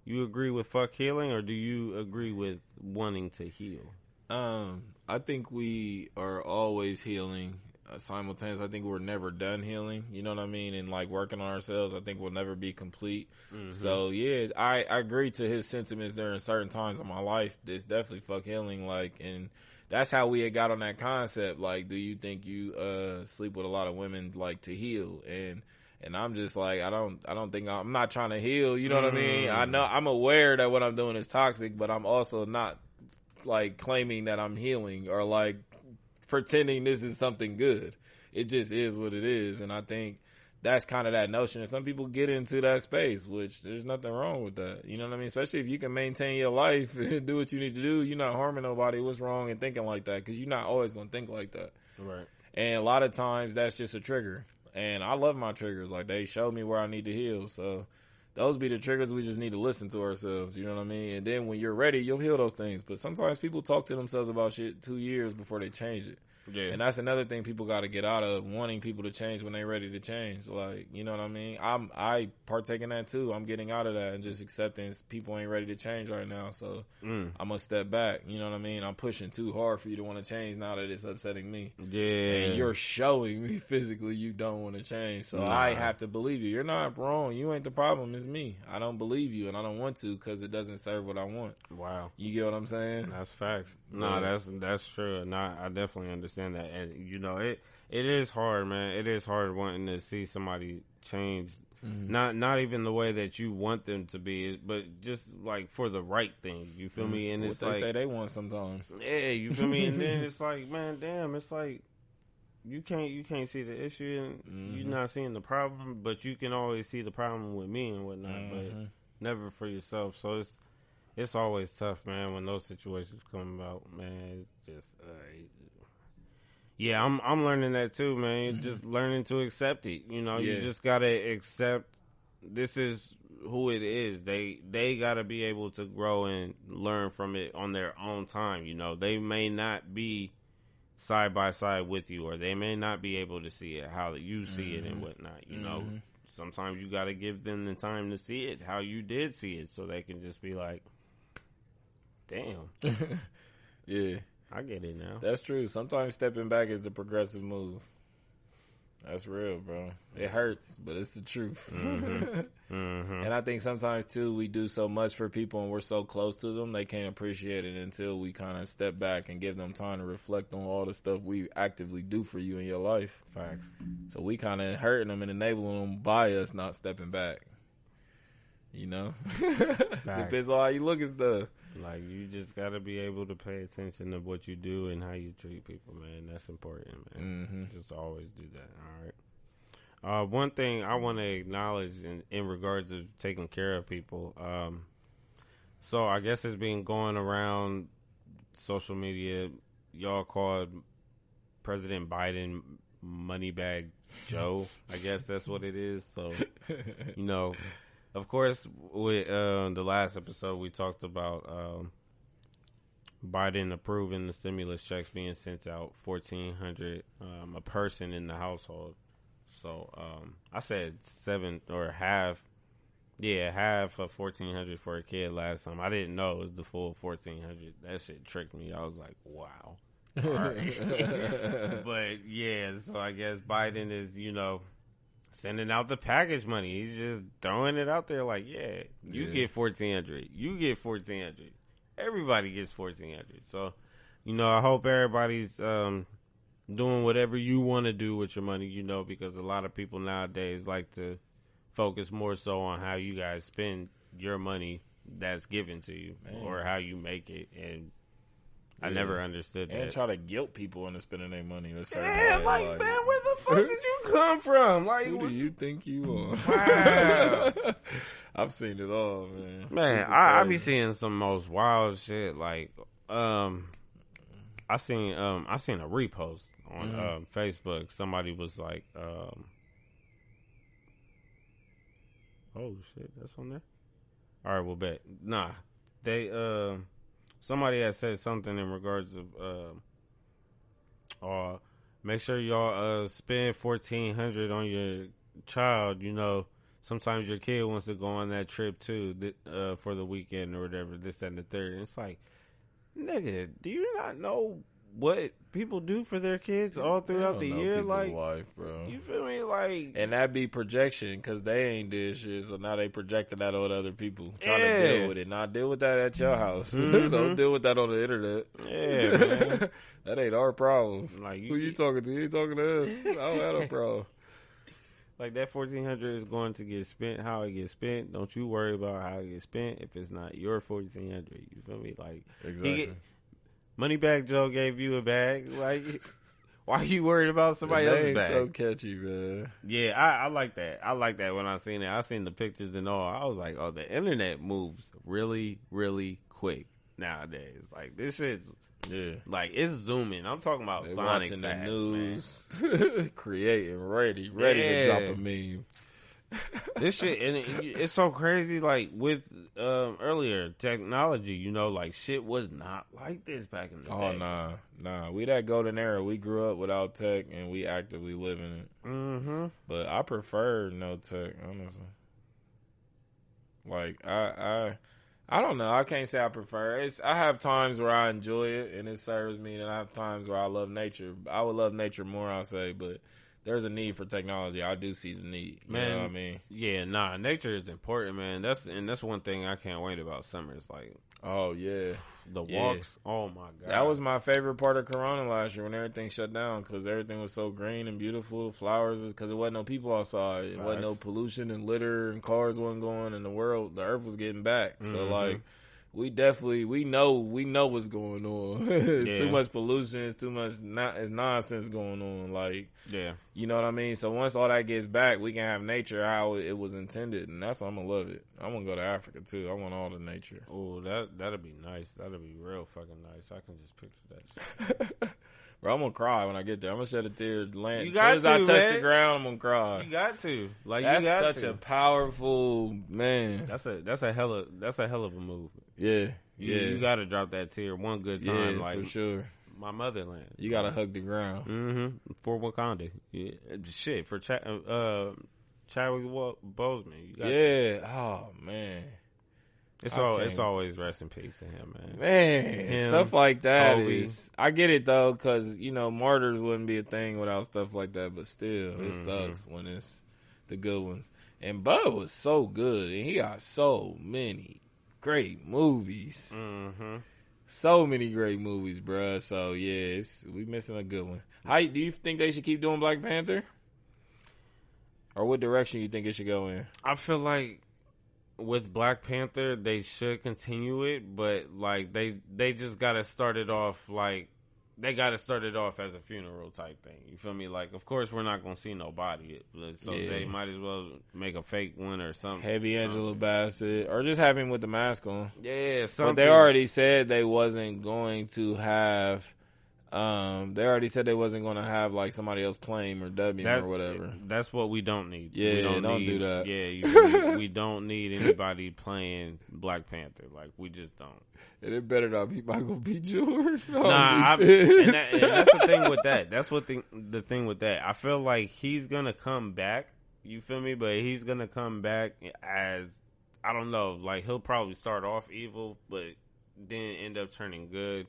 you agree with fuck healing or do you agree with wanting to heal? I think we are always healing. Simultaneously, I think we're never done healing. You know what I mean? And like working on ourselves, I think we'll never be complete. Mm-hmm. So yeah, I agree to his sentiments during certain times of my life. It's definitely fuck healing. Like, and that's how we had got on that concept. Like, do you think you sleep with a lot of women like to heal? And I'm just like, I don't think I'm not trying to heal. You know what I mean? I know I'm aware that what I'm doing is toxic, but I'm also not like claiming that I'm healing or like pretending this is something good. It just is what it is. And I think that's kind of that notion. And some people get into that space, which there's nothing wrong with that. You know what I mean? Especially if you can maintain your life and do what you need to do. You're not harming nobody. What's wrong in thinking like that? Because you're not always going to think like that. Right. And a lot of times that's just a trigger. And I love my triggers. Like, they show me where I need to heal. So those be the triggers we just need to listen to ourselves. You know what I mean? And then when you're ready, you'll heal those things. But sometimes people talk to themselves about shit 2 years before they change it. Yeah. And that's another thing people got to get out of, wanting people to change when they're ready to change. Like, you know what I mean? I partake in that too. I'm getting out of that and just accepting people ain't ready to change right now. So I'm going to step back. You know what I mean? I'm pushing too hard for you to want to change now that it's upsetting me. Yeah. And you're showing me physically you don't want to change. So I have to believe you. You're not wrong. You ain't the problem. It's me. I don't believe you and I don't want to because it doesn't serve what I want. Wow. You get what I'm saying? That's facts. No, that's true. No, I definitely understand that. And you know, it is hard, man. It is hard wanting to see somebody change. Mm-hmm. Not even the way that you want them to be, but just like for the right thing. You feel me? And what it's they like, say they want sometimes. Yeah, you feel me? And then it's like, man, damn, it's like you can't see the issue and you're not seeing the problem, but you can always see the problem with me and whatnot, but never for yourself. So it's always tough, man, when those situations come about, man. It's just yeah, I'm learning that too, man. Just learning to accept it. You know, you just gotta accept this is who it is. They gotta be able to grow and learn from it on their own time. You know, they may not be side by side with you, or they may not be able to see it how you see it and whatnot. You know, sometimes you gotta give them the time to see it how you did see it, so they can just be like, damn, yeah. I get it now. That's true. Sometimes stepping back is the progressive move. That's real, bro. It hurts, but it's the truth. And I think sometimes, too, we do so much for people and we're so close to them, they can't appreciate it until we kind of step back and give them time to reflect on all the stuff we actively do for you in your life. Facts. So we kind of hurting them and enabling them by us not stepping back. You know? Depends on how you look at stuff. Like, you just got to be able to pay attention to what you do and how you treat people, man. That's important, man. Just always do that, all right? One thing I want to acknowledge in regards to taking care of people, so I guess it's been going around social media. Y'all called President Biden MoneyBagg Joe. I guess that's what it is. So, you know... Of course, with the last episode, we talked about Biden approving the stimulus checks being sent out, $1,400 a person in the household. So I said half of $1,400 for a kid last time. I didn't know it was the full $1,400. That shit tricked me. I was like, wow. All right. But yeah, so I guess Biden is, you know, sending out the package money. He's just throwing it out there like, you get $1,400. You get $1,400. Everybody gets $1,400. So, you know, I hope everybody's doing whatever you want to do with your money, you know, because a lot of people nowadays like to focus more so on how you guys spend your money that's given to you or how you make it. And I never understood that. And try to guilt people into spending their money. Yeah, like, man, where the fuck did you come from? Like, who do you think you are? Wow. I've seen it all, man. Man, I be seeing some most wild shit. Like, I seen a repost on Facebook. Somebody was like, oh shit, that's on there. All right, well, bet. Nah, they somebody had said something in regards of make sure y'all spend $1,400 on your child. You know, sometimes your kid wants to go on that trip too for the weekend or whatever. This, that, and the third. And it's like, nigga, do you not know what people do for their kids all throughout the year? Like, life, bro. You feel me? Like, and that be projection because they ain't did shit, so now they projecting that on other people trying to deal with it. Not deal with that at your house. Don't deal with that on the internet. Yeah, man. That ain't our problem. Like, who you talking to? You ain't talking to us. I don't have no problem. Like, that $1,400 is going to get spent how it gets spent. Don't you worry about how it gets spent if it's not your $1,400. You feel me? Like, exactly. MoneyBagg Joe gave you a bag. Like, why you worried about somebody else's bag? So catchy, man. Yeah, I like that. I like that when I seen it. I seen the pictures and all. I was like, oh, the internet moves really, really quick nowadays. Like, this shit's like, it's zooming. I'm talking about Sonic watching fast, the news, man. creating, ready to drop a meme. This shit, and it's so crazy. Like, with earlier technology, you know, like, shit was not like this back in the day. Oh, nah. We that golden era. We grew up without tech, and we actively live in it. Mm-hmm. But I prefer no tech, honestly. Like, I don't know. I can't say I prefer. I have times where I enjoy it, and it serves me, and I have times where I love nature. I would love nature more, I'll say, but there's a need for technology. I do see the need. You know what I mean? Yeah, nature is important, man. That's one thing I can't wait about summer. It's like, oh yeah, the walks. Oh my god, that was my favorite part of Corona last year when everything shut down because everything was so green and beautiful, flowers, because it wasn't no people outside. It wasn't no pollution and litter and cars wasn't going, and the earth was getting back. Mm-hmm. So like, we know what's going on. It's too much pollution. It's too much it's nonsense going on. Like, you know what I mean? So once all that gets back, we can have nature how it was intended, and that's I'm gonna love it. I'm gonna go to Africa too. I want all the nature. Oh, that'll be nice. That'll be real fucking nice. I can just picture that shit. Bro, I'm gonna cry when I get there. I'm gonna shed a tear. Land. As soon as I touch the ground, I'm gonna cry. You got to. Like, that's you got such a powerful man. That's a hell of a move. Yeah. You got to drop that tear one good time. Yeah, like, for sure. My motherland. You got to hug the ground. Mm-hmm. For Wakanda. Yeah. Shit. For Chadwick Boseman. You got to. Oh, man. It's always rest in peace to him, man. Man, stuff like that is. I get it though, because martyrs wouldn't be a thing without stuff like that. But still, it sucks when it's the good ones. And Bud was so good, and he got so many great movies. Mm-hmm. So many great movies, bruh. So yeah, we missing a good one. How do you think they should keep doing Black Panther, or what direction you think it should go in? I feel like with Black Panther, they should continue it, but like they just gotta start it off like they gotta start it off as a funeral type thing. You feel me? Like, of course, we're not gonna see nobody, so they might as well make a fake one or something. Heavy Angela Bassett, or just have him with the mask on. Yeah, something. But they already said they wasn't going to have. They already said they wasn't going to have like somebody else playing or dubbing or whatever. That's what we don't need. Yeah, we don't do that. Yeah, we don't need anybody playing Black Panther. Like, we just don't. And it better not be Michael B. George. And that's the thing with that. That's what the thing with that. I feel like he's gonna come back. You feel me? But he's gonna come back as, I don't know. Like, he'll probably start off evil, but then end up turning good.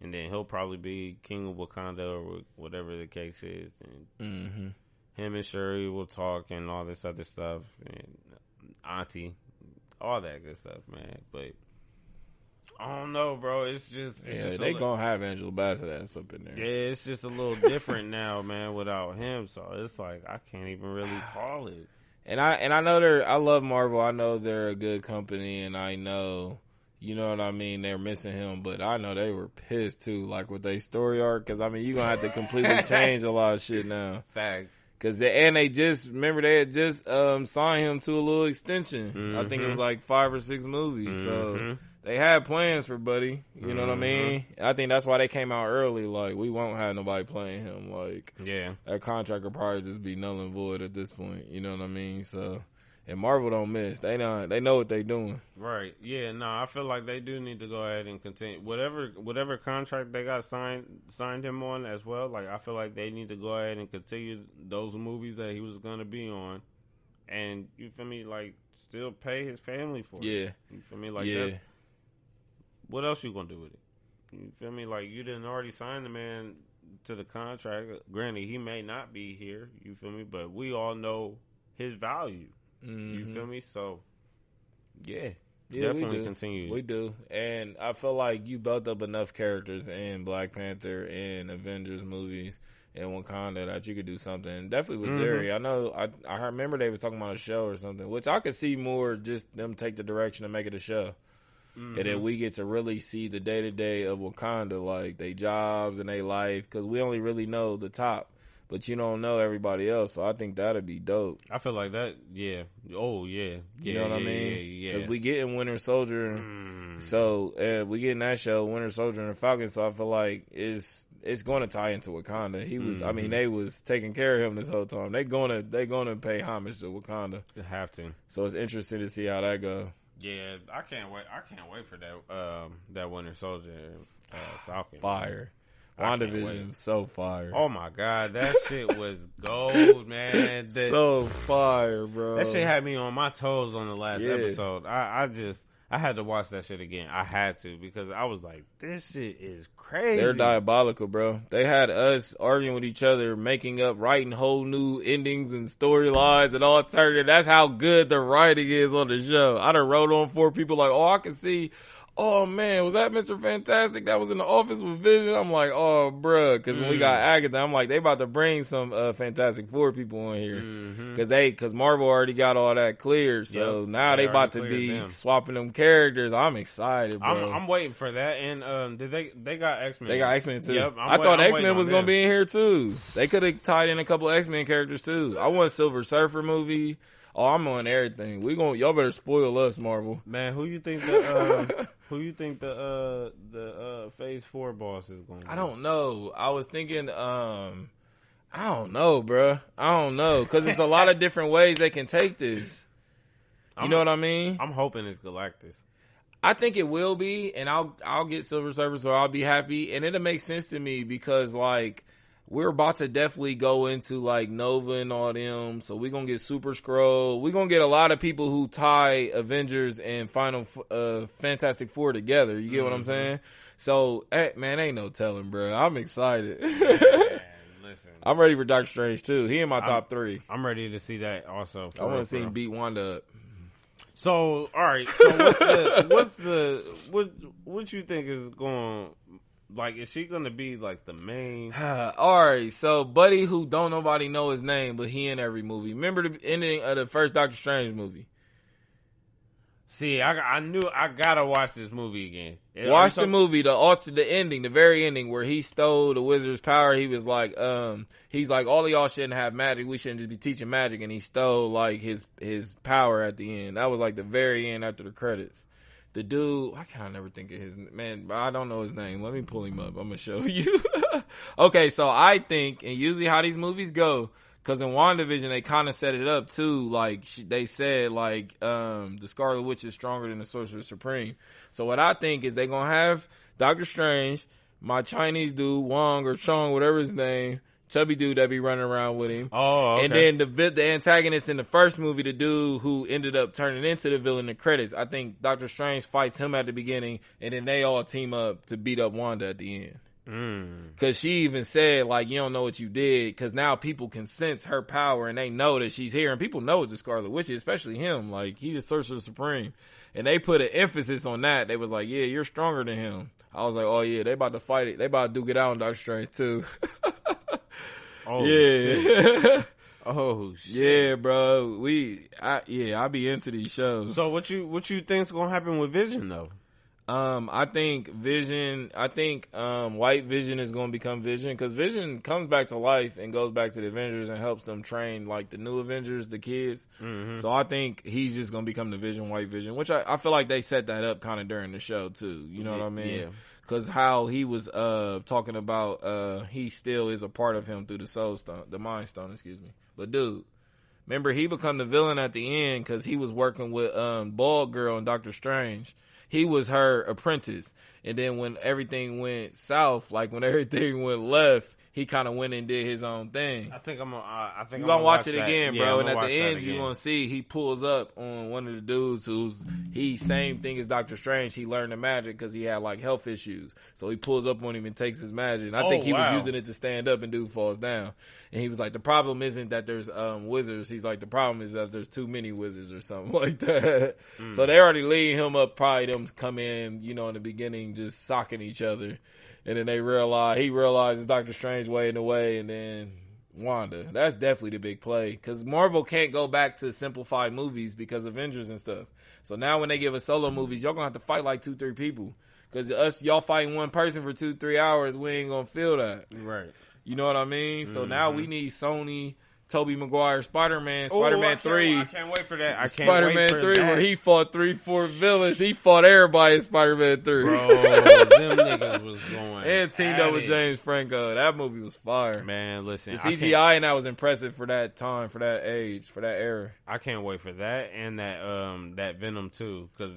And then he'll probably be King of Wakanda or whatever the case is. And him and Shuri will talk and all this other stuff. And Auntie. All that good stuff, man. But I don't know, bro. It's just they going to have Angela Bassett ass up in there. Yeah, it's just a little different now, man, without him. So it's like, I can't even really call it. And I know I love Marvel. I know they're a good company, and I know, you know what I mean, they're missing him, but I know they were pissed too, like with their story arc, because I mean, you're gonna have to completely change a lot of shit now. Facts. Cause they had just signed him to a little extension. Mm-hmm. I think it was like 5 or 6 movies. Mm-hmm. So they had plans for Buddy. You know what I mean? I think that's why they came out early. Like, we won't have nobody playing him. Like, yeah, that contract will probably just be null and void at this point. You know what I mean? So, and Marvel don't miss. They know what they doing. Right. Yeah. No, I feel like they do need to go ahead and continue whatever contract they got signed him on as well. Like, I feel like they need to go ahead and continue those movies that he was gonna be on, and you feel me? Like, still pay his family for it. Yeah. You feel me? Like, that's, what else you gonna do with it? You feel me? Like, you didn't already sign the man to the contract. Granted, he may not be here. You feel me? But we all know his value. Mm-hmm. You feel me? So, yeah, definitely continue. We do. And I feel like you built up enough characters in Black Panther and Avengers movies and Wakanda that you could do something. Definitely with Zuri. I know, I remember they were talking about a show or something, which I could see more just them take the direction of make it a show. And then we get to really see the day-to-day of Wakanda, like they jobs and they life, because we only really know the top. But you don't know everybody else, so I think that'd be dope. I feel like that, yeah. Oh, yeah. You know what I mean? Yeah. Because we get in Winter Soldier, so we get in that show, Winter Soldier and the Falcon, so I feel like it's going to tie into Wakanda. He was, I mean, they was taking care of him this whole time. They gonna pay homage to Wakanda. They have to. So it's interesting to see how that go. Yeah, I can't wait for that Winter Soldier Falcon. Fire. WandaVision was so fire. Oh my god, that shit was gold, man. So fire, bro. That shit had me on my toes on the last episode. I had to watch that shit again. I had to, because I was like, this shit is crazy. They're diabolical, bro. They had us arguing with each other, making up, writing whole new endings and storylines and alternative. That's how good the writing is on the show. I done wrote on 4 people like, oh, I can see, oh man, was that Mr. Fantastic that was in the office with Vision? I'm like, oh, bruh. Because when we got Agatha, I'm like, they about to bring some Fantastic Four people on here. Because Marvel already got all that cleared. So now they about to be swapping them characters. I'm excited, bro. I'm waiting for that. And did they got X-Men? They got X-Men too. Yep, I thought X-Men was going to be in here too. They could have tied in a couple X-Men characters too. I want Silver Surfer movie. Oh, I'm on everything. Y'all better spoil us, Marvel. Man, who you think the Phase 4 boss is going to be? I don't know. I was thinking, I don't know, bro. I don't know, because it's a lot of different ways they can take this. You know what I mean? I'm hoping it's Galactus. I think it will be, and I'll get Silver Surfer, so I'll be happy, and it'll make sense to me because like, we're about to definitely go into like Nova and all them. So we're going to get Super Skrull. We're going to get a lot of people who tie Avengers and Fantastic Four together. You get what I'm saying? So, man, ain't no telling, bro. I'm excited. Man, listen. I'm ready for Doctor Strange too. He in my top 3. I'm ready to see that also. I want to see him beat Wanda up. So, all right. So what you think is going? Like, is she gonna be like the main? All right, so Buddy, who don't nobody know his name, but he in every movie. Remember the ending of the first Doctor Strange movie? See, I knew I gotta watch this movie again. Watch the movie, the ending, the very ending where he stole the wizard's power. He was like, he's like, all of y'all shouldn't have magic. We shouldn't just be teaching magic, and he stole like his power at the end. That was like the very end after the credits. The dude, why can't I never think of his man? I don't know his name. Let me pull him up. I'm gonna show you. Okay, so I think, and usually how these movies go, because in WandaVision they kind of set it up too. Like they said, like the Scarlet Witch is stronger than the Sorcerer Supreme. So what I think is they gonna have Doctor Strange, my Chinese dude Wong or Chong, whatever his name, chubby dude that be running around with him. Oh, okay. And then the antagonist in the first movie, the dude who ended up turning into the villain in the credits. I think Doctor Strange fights him at the beginning, and then they all team up to beat up Wanda at the end. Because she even said, like, you don't know what you did, because now people can sense her power, and they know that she's here, and people know the Scarlet Witch, especially him. Like, he's the Sorcerer Supreme. And they put an emphasis on that. They was like, yeah, you're stronger than him. I was like, oh, yeah, they about to fight it. They about to duke it out on Doctor Strange, too. Oh, yeah. Shit. Oh shit. Yeah, bro. I be into these shows. So what you think's gonna happen with Vision though? I think White Vision is going to become Vision because Vision comes back to life and goes back to the Avengers and helps them train like the new Avengers, the kids. Mm-hmm. So I think he's just going to become the Vision, White Vision, which I feel like they set that up kind of during the show too. You know what I mean? Yeah. Because how he was talking about he still is a part of him through the Soul Stone, the Mind Stone, excuse me. But dude, remember he become the villain at the end because he was working with Bald Girl and Doctor Strange. He was her apprentice. And then when everything went south, like when everything went left, he kind of went and did his own thing. I think I'm gonna gonna watch it again, yeah, bro. And at the end, you're gonna see he pulls up on one of the dudes who's same thing as Doctor Strange. He learned the magic because he had like health issues, so he pulls up on him and takes his magic. And I think he was using it to stand up, and dude falls down. And he was like, the problem isn't that there's wizards. He's like, the problem is that there's too many wizards or something like that. So they already lead him up, probably them come in, you know, in the beginning, just socking each other. And then he realizes Doctor Strange way in the way, and then Wanda. That's definitely the big play. Because Marvel can't go back to simplified movies because of Avengers and stuff. So now when they give us solo movies, y'all going to have to fight like 2-3 people. Because y'all fighting one person for 2-3 hours, we ain't going to feel that. Right. You know what I mean? So now we need Sony, Tobey Maguire, Spider-Man 3. I can't wait for that. Spider-Man 3 where he fought 3-4 villains. He fought everybody in Spider-Man 3. Bro, them niggas was going and teamed up with James Franco. That movie was fire. Man, listen. The CGI and that was impressive for that time, for that age, for that era. I can't wait for that and that Venom too. Cause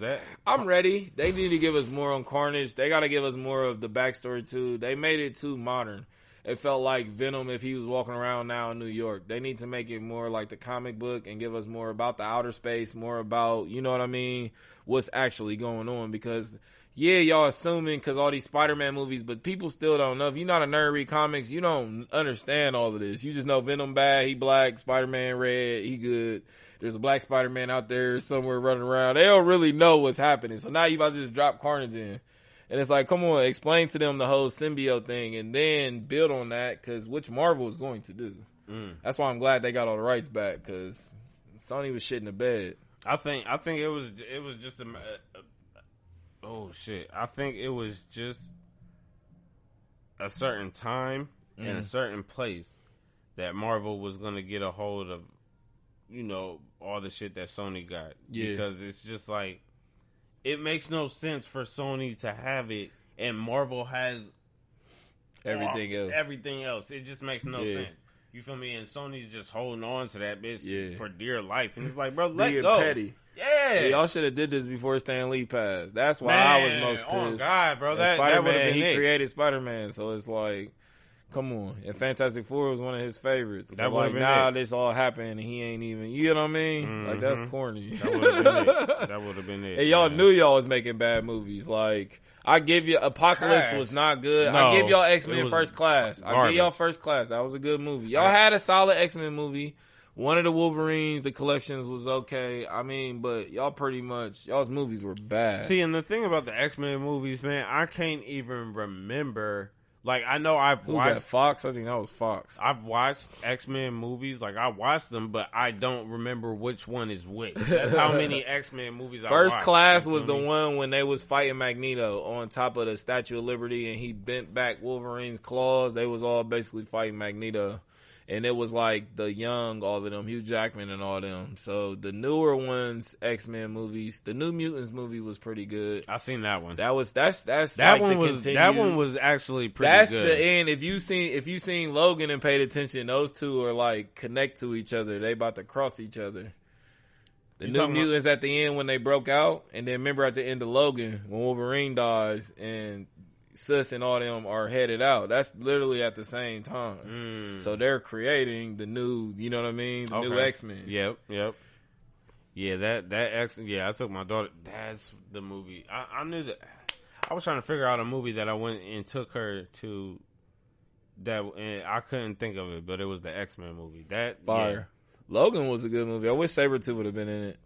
I'm ready. They need to give us more on Carnage. They got to give us more of the backstory too. They made it too modern. It felt like Venom if he was walking around now in New York. They need to make it more like the comic book and give us more about the outer space, more about, you know what I mean, what's actually going on. Because, yeah, y'all assuming because all these Spider-Man movies, but people still don't know. If you're not a nerd, read comics, you don't understand all of this. You just know Venom bad, he black, Spider-Man red, he good. There's a black Spider-Man out there somewhere running around. They don't really know what's happening. So now you about to just drop Carnage in. And it's like, come on, explain to them the whole symbiote thing and then build on that, because which Marvel is going to do. That's why I'm glad they got all the rights back, because Sony was shit in the bed. I think it was just oh shit. I think it was just a certain time and a certain place that Marvel was going to get a hold of, you know, all the shit that Sony got. Yeah. Because it's just like, it makes no sense for Sony to have it and Marvel has everything else. It just makes no sense. You feel me? And Sony's just holding on to that bitch for dear life. And it's like, bro, let go. Petty. Yeah. Y'all should have did this before Stan Lee passed. That's why I was most pissed. Oh God, bro, that Spider-Man, would have been he created Spider-Man, so it's like, come on. And Fantastic Four was one of his favorites. So that would have been now this all happened and he ain't even, you know what I mean? Like, that's corny. That would have been it. That would have been it. And y'all knew y'all was making bad movies. Like, I give you Apocalypse was not good. No, I give y'all X-Men First Class. Garbage. I give y'all First Class. That was a good movie. Y'all had a solid X-Men movie. One of the Wolverines, the collections was okay. I mean, but y'all pretty much, y'all's movies were bad. See, and the thing about the X-Men movies, man, I can't even remember. Like, I know I've watched... Was that Fox? I think that was Fox. I've watched X-Men movies. Like, I watched them, but I don't remember which one is which. That's how many X-Men movies I watched. First Class was the one when they was fighting Magneto on top of the Statue of Liberty, and he bent back Wolverine's claws. They was all basically fighting Magneto. And it was like the young, all of them, Hugh Jackman and all them. So the newer ones, X-Men movies, the New Mutants movie was pretty good. I seen that one. That's that like one the was that one was actually pretty that's good. That's the end. If you seen Logan and paid attention, those two are like connect to each other. They about to cross each other. The New Mutants at the end when they broke out, and then remember at the end of Logan when Wolverine dies and Sus and all them are headed out. That's literally at the same time. So they're creating the new, you know what I mean? The new X-Men. Yep. Yeah, that X. Yeah, I took my daughter. That's the movie. I knew that. I was trying to figure out a movie that I went and took her to. That and I couldn't think of it, but it was the X-Men movie. That fire. Yeah. Logan was a good movie. I wish Sabretooth would have been in it.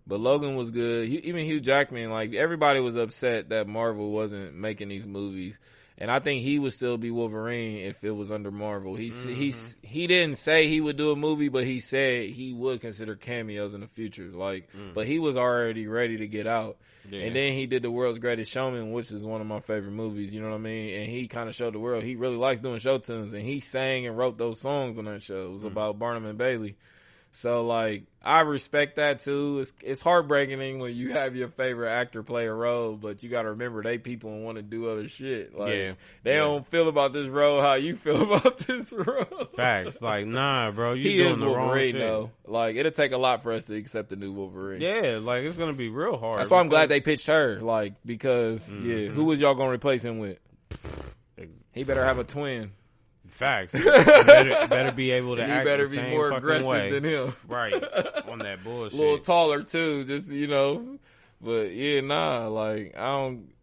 But Logan was good. Even Hugh Jackman, like, everybody was upset that Marvel wasn't making these movies. And I think he would still be Wolverine if it was under Marvel. He didn't say he would do a movie, but he said he would consider cameos in the future. Like, but he was already ready to get out. Yeah. And then he did The World's Greatest Showman, which is one of my favorite movies, you know what I mean? And he kind of showed the world he really likes doing show tunes, and he sang and wrote those songs on that show. It was about Barnum and Bailey. So, like, I respect that, too. It's heartbreaking when you have your favorite actor play a role, but you got to remember they people want to do other shit. Like, they don't feel about this role how you feel about this role. Facts. Like, nah, bro, you doing the wrong shit. Though. Like, it'll take a lot for us to accept the new Wolverine. Yeah, like, it's going to be real hard. That's why I'm glad they pitched her, like, because, who was y'all going to replace him with? He better have a twin. Facts. better be able to act the same fucking way. He better be more aggressive than him. Right. On that bullshit. A little taller, too, just, you know. But, like, I don't.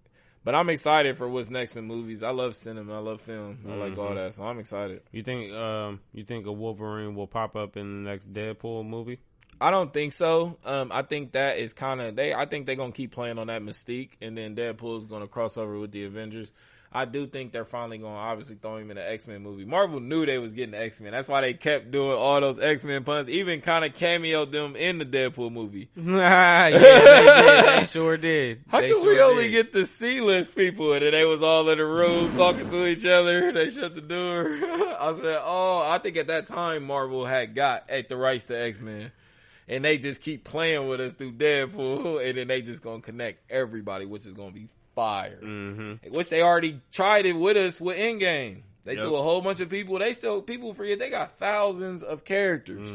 But I'm excited for what's next in movies. I love cinema. I love film. I like all that, so I'm excited. You think a Wolverine will pop up in the next Deadpool movie? I don't think so. I think that is kind of I think they're gonna keep playing on that mystique, and then Deadpool's gonna cross over with the Avengers. I do think they're finally going to obviously throw him in an X-Men movie. Marvel knew they was getting the X-Men. That's why they kept doing all those X-Men puns, even kind of cameoed them in the Deadpool movie. Yeah, they did. They sure did. How come we only get the C-list people and then they was all in the room talking to each other? They shut the door. I said, I think at that time Marvel had got the rights to X-Men. And they just keep playing with us through Deadpool, and then they just going to connect everybody, which is going to be fire. Which they already tried it with us with Endgame. They threw a whole bunch of people. People forget they got thousands of characters.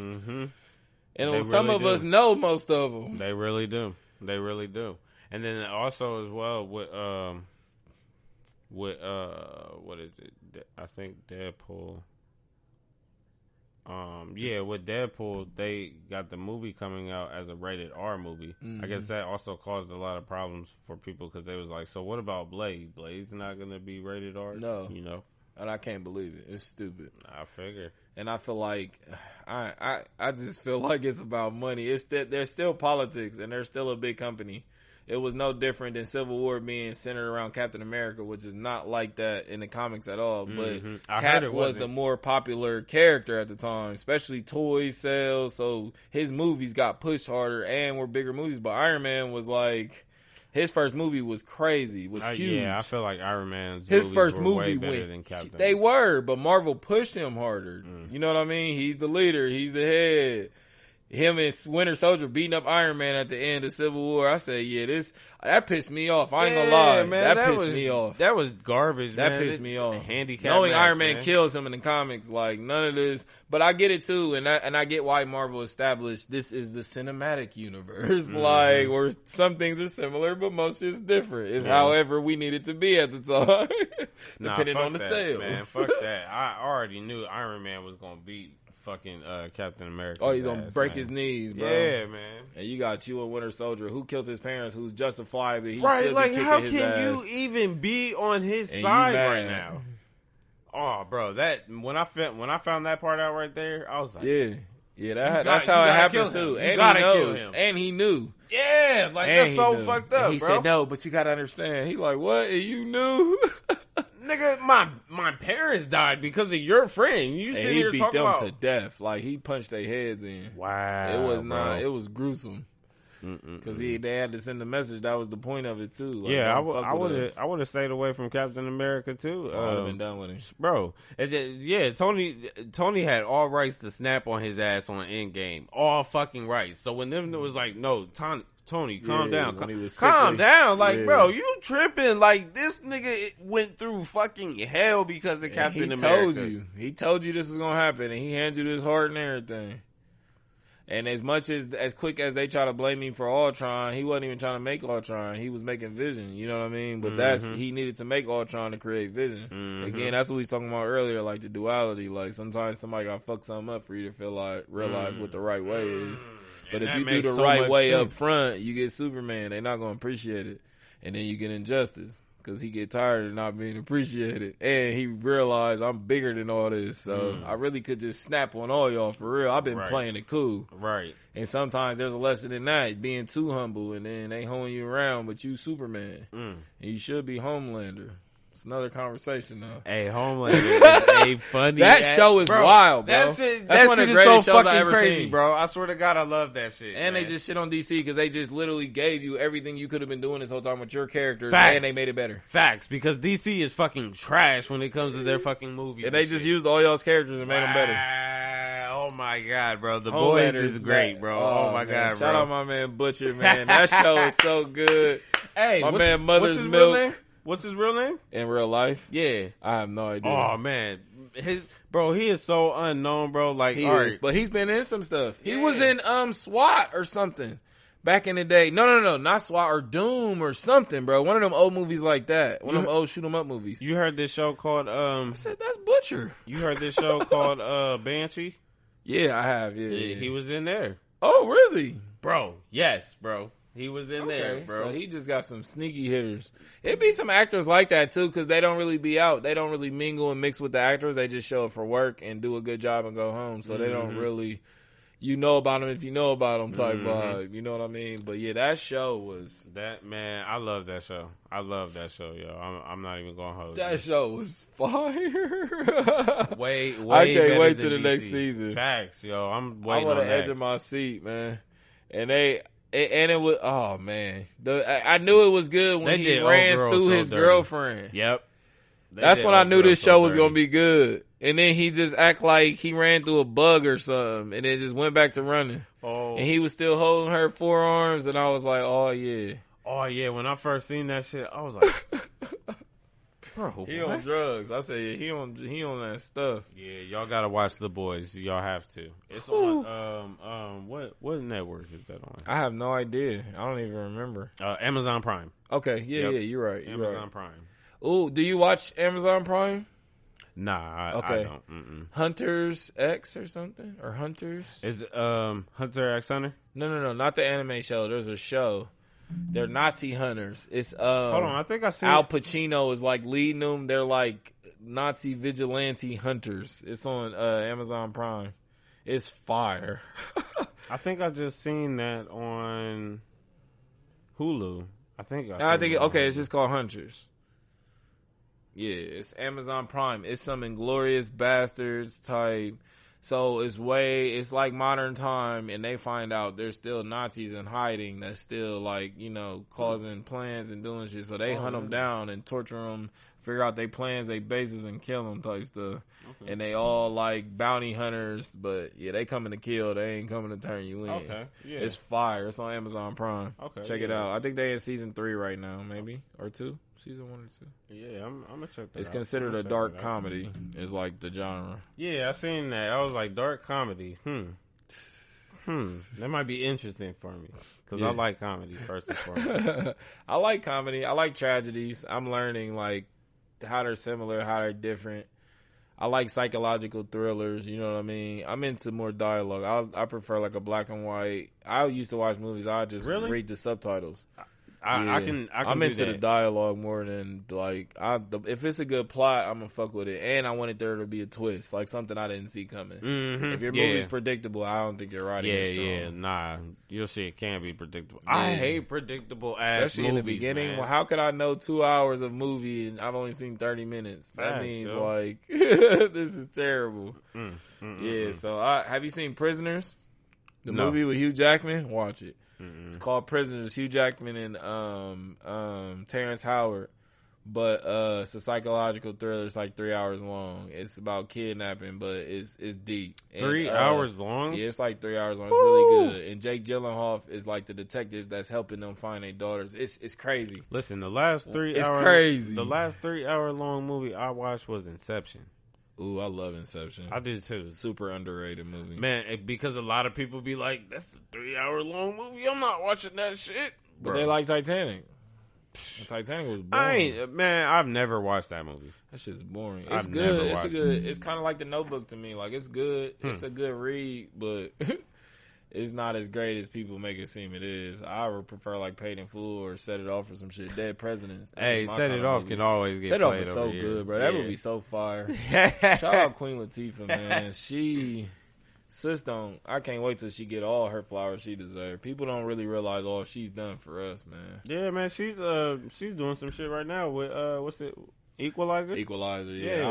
And some of us know most of them. They really do. They really do. And then also as well with what is it? I think Deadpool. With Deadpool, they got the movie coming out as a rated R movie. I guess that also caused a lot of problems for people because they was like, so what about Blade? Blade's not going to be rated R? No. You know? And I can't believe it. It's stupid. I figure. And I feel like, I just feel like it's about money. It's that there's still politics and there's still a big company. It was no different than Civil War being centered around Captain America, which is not like that in the comics at all. But Cap was the more popular character at the time, especially toy sales. So his movies got pushed harder and were bigger movies. But Iron Man was like, his first movie was crazy, was huge. Yeah, I feel like Iron Man's his first were movie way better than Captain. They were, but Marvel pushed him harder. You know what I mean? He's the leader. He's the head. Him and Winter Soldier beating up Iron Man at the end of Civil War. I said, that pissed me off. I ain't gonna lie. Man, that pissed me off. That was garbage, That man. pissed me off. Knowing Iron Man kills him in the comics, like, none of this. But I get it, too, and I get why Marvel established this is the cinematic universe. Like, where some things are similar, but most is different. It's however we need it to be at the time. Depending on the sales. Man, fuck that. I already knew Iron Man was gonna beat fucking Captain America. Oh, he's gonna break his knees, bro. Yeah, man. And you got you and Winter Soldier, who killed his parents, who's justifiably he right. should Like, be kicking how his can ass. you even be on his And side you mad. right now? Oh, bro, that when I found that part out right there, I was like, that's how it happened too. And he knows, and he knew. Yeah, like, that's so fucked up. And he said no, but you gotta understand. He like, what? And you knew. Nigga, my parents died because of your friend. You sitting here talking about... He beat them to death. Like, he punched their heads in. Wow. It was not... It was gruesome. Because they had to send the message. That was the point of it, too. Like, yeah, I would have stayed away from Captain America, too. I would have been done with him. Bro, Tony had all rights to snap on his ass on Endgame. All fucking rights. So when them was like, no, Tony, calm down. Calm down. Like, bro, you tripping. Like, this nigga went through fucking hell because of Captain America. He told you this was going to happen, and he handed you his heart and everything. And as much as quick as they try to blame me for Ultron, he wasn't even trying to make Ultron. He was making Vision. You know what I mean? But he needed to make Ultron to create Vision. Again, that's what we was talking about earlier, like the duality. Like, sometimes somebody got to fuck something up for you to realize what the right way is. But if you do the right way up front, you get Superman. They're not going to appreciate it. And then you get Injustice. because he get tired of not being appreciated. And he realized I'm bigger than all this. So I really could just snap on all y'all for real. I've been playing it cool. Right. And sometimes there's a lesson in that, being too humble, and then they holding you around, but you Superman. And you should be Homelander. It's another conversation, though. Hey, Homelander is a funny. That show is wild, bro. That's it. That's one of the greatest shows I ever crazy, seen, bro. I swear to God, I love that shit. And man. they just shit on DC because they just literally gave you everything you could have been doing this whole time with your characters, Facts. and they made it better. Facts, because DC is fucking trash when it comes to their fucking movies. And they just used all y'all's characters and made them better. Oh my God, bro. The Homelander Boys is great, bro. Oh my God, bro. Shout out my man Butcher, man. That show is so good. Hey, my man Mother's what's his Milk. Real name? What's his real name? In real life? Yeah. I have no idea. Oh man. He is so unknown, bro. Like he is, but he's been in some stuff. He was in SWAT or something back in the day. No, not SWAT or Doom or something, bro. One of them old movies like that. One of them old shoot 'em up movies. You heard this show called I said that's Butcher. You heard this show called Banshee? Yeah, I have. Yeah, he was in there. Oh, really? Bro, yes, bro. He was in there, bro. So he just got some sneaky hitters. It'd be some actors like that, too, because they don't really be out. They don't really mingle and mix with the actors. They just show up for work and do a good job and go home. So they don't really, you know about them if you know about them type vibe. You know what I mean? But, yeah, that show was... That, man, I love that show. I love that show, yo. I'm not even going to hold That show was fire. way I can't wait till the next season. Facts, yo. I'm waiting on the edge of my seat, man. And it was, oh man, I knew it was good when he ran through his girlfriend. Yep. That's when I knew this show was gonna be good. And then he just act like he ran through a bug or something, and then just went back to running. Oh. And he was still holding her forearms, and I was like, oh yeah. Oh yeah. When I first seen that shit, I was like, bro, he on drugs. I said, yeah, he on that stuff. Yeah, y'all gotta watch The Boys. Y'all have to. It's on what network is that on? I have no idea. I don't even remember. Amazon Prime. Okay, yeah, you're right. Amazon Prime. Ooh, do you watch Amazon Prime? Nah, okay. I don't. Hunters X or something? Or Hunters? Is it, Hunter X Hunter? No, not the anime show. There's a show. They're Nazi hunters. It's hold on, I think I seen Al Pacino is like leading them. They're like Nazi vigilante hunters. It's on Amazon Prime. It's fire. I think I just seen that on Hulu. I think it's just called Hunters. Yeah, it's Amazon Prime. It's some Inglourious Bastards type. So it's like modern time, and they find out there's still Nazis in hiding that's still like, causing plans and doing shit. So they hunt them down and torture them, figure out their plans, their bases, and kill them type stuff. Okay. And they all like bounty hunters, but yeah, they coming to kill. They ain't coming to turn you in. Okay, yeah. It's fire. It's on Amazon Prime. Okay, check it out. I think they in season 3 right now, maybe, or 2. Season 1 or 2. Yeah, I'm gonna check that It's out. considered a dark comedy. Is like the genre. Yeah, I seen that. I was like, dark comedy. That might be interesting for me because I like comedy first and foremost. I like comedy. I like tragedies. I'm learning like how they're similar, how they're different. I like psychological thrillers. You know what I mean? I'm into more dialogue. I prefer like a black and white. I used to watch movies. I just read the subtitles. I'm into the dialogue more than like if it's a good plot, I'm gonna fuck with it, and I wanted there to be a twist, like something I didn't see coming. If your movie's predictable, I don't think your writing is strong. Yeah, nah, your shit can be predictable. Yeah. I hate predictable ass especially in the beginning. Man. Well, how could I know 2 hours of movie and I've only seen 30 minutes? That means like this is terrible. So have you seen Prisoners? The movie with Hugh Jackman? Watch it. It's called Prisoners. Hugh Jackman and Terrence Howard, but it's a psychological thriller. It's like 3 hours long. It's about kidnapping, but it's deep. 3 hours long? Yeah, it's like 3 hours long. It's really good. And Jake Gyllenhaal is like the detective that's helping them find their daughters. It's crazy. Listen, the last 3 it's hour crazy. The last 3 hour long movie I watched was Inception. Ooh, I love Inception. I do too. Super underrated movie. Man, because a lot of people be like, that's a 3 hour long movie. I'm not watching that shit. But they like Titanic. Titanic was boring. I've never watched that movie. That shit's boring. It's good. It's kind of like The Notebook to me. Like, it's good. It's a good read, but it's not as great as people make it seem it is. I would prefer like Paid in Full or Set It Off or some shit. Dead Presidents. Hey, Set It Off can always get Set It Off played is so over good, here. bro. That movie so fire. Shout out Queen Latifah, man. I can't wait till she get all her flowers she deserves. People don't really realize all she's done for us, man. Yeah, man, she's doing some shit right now with what's it? Equalizer, yeah.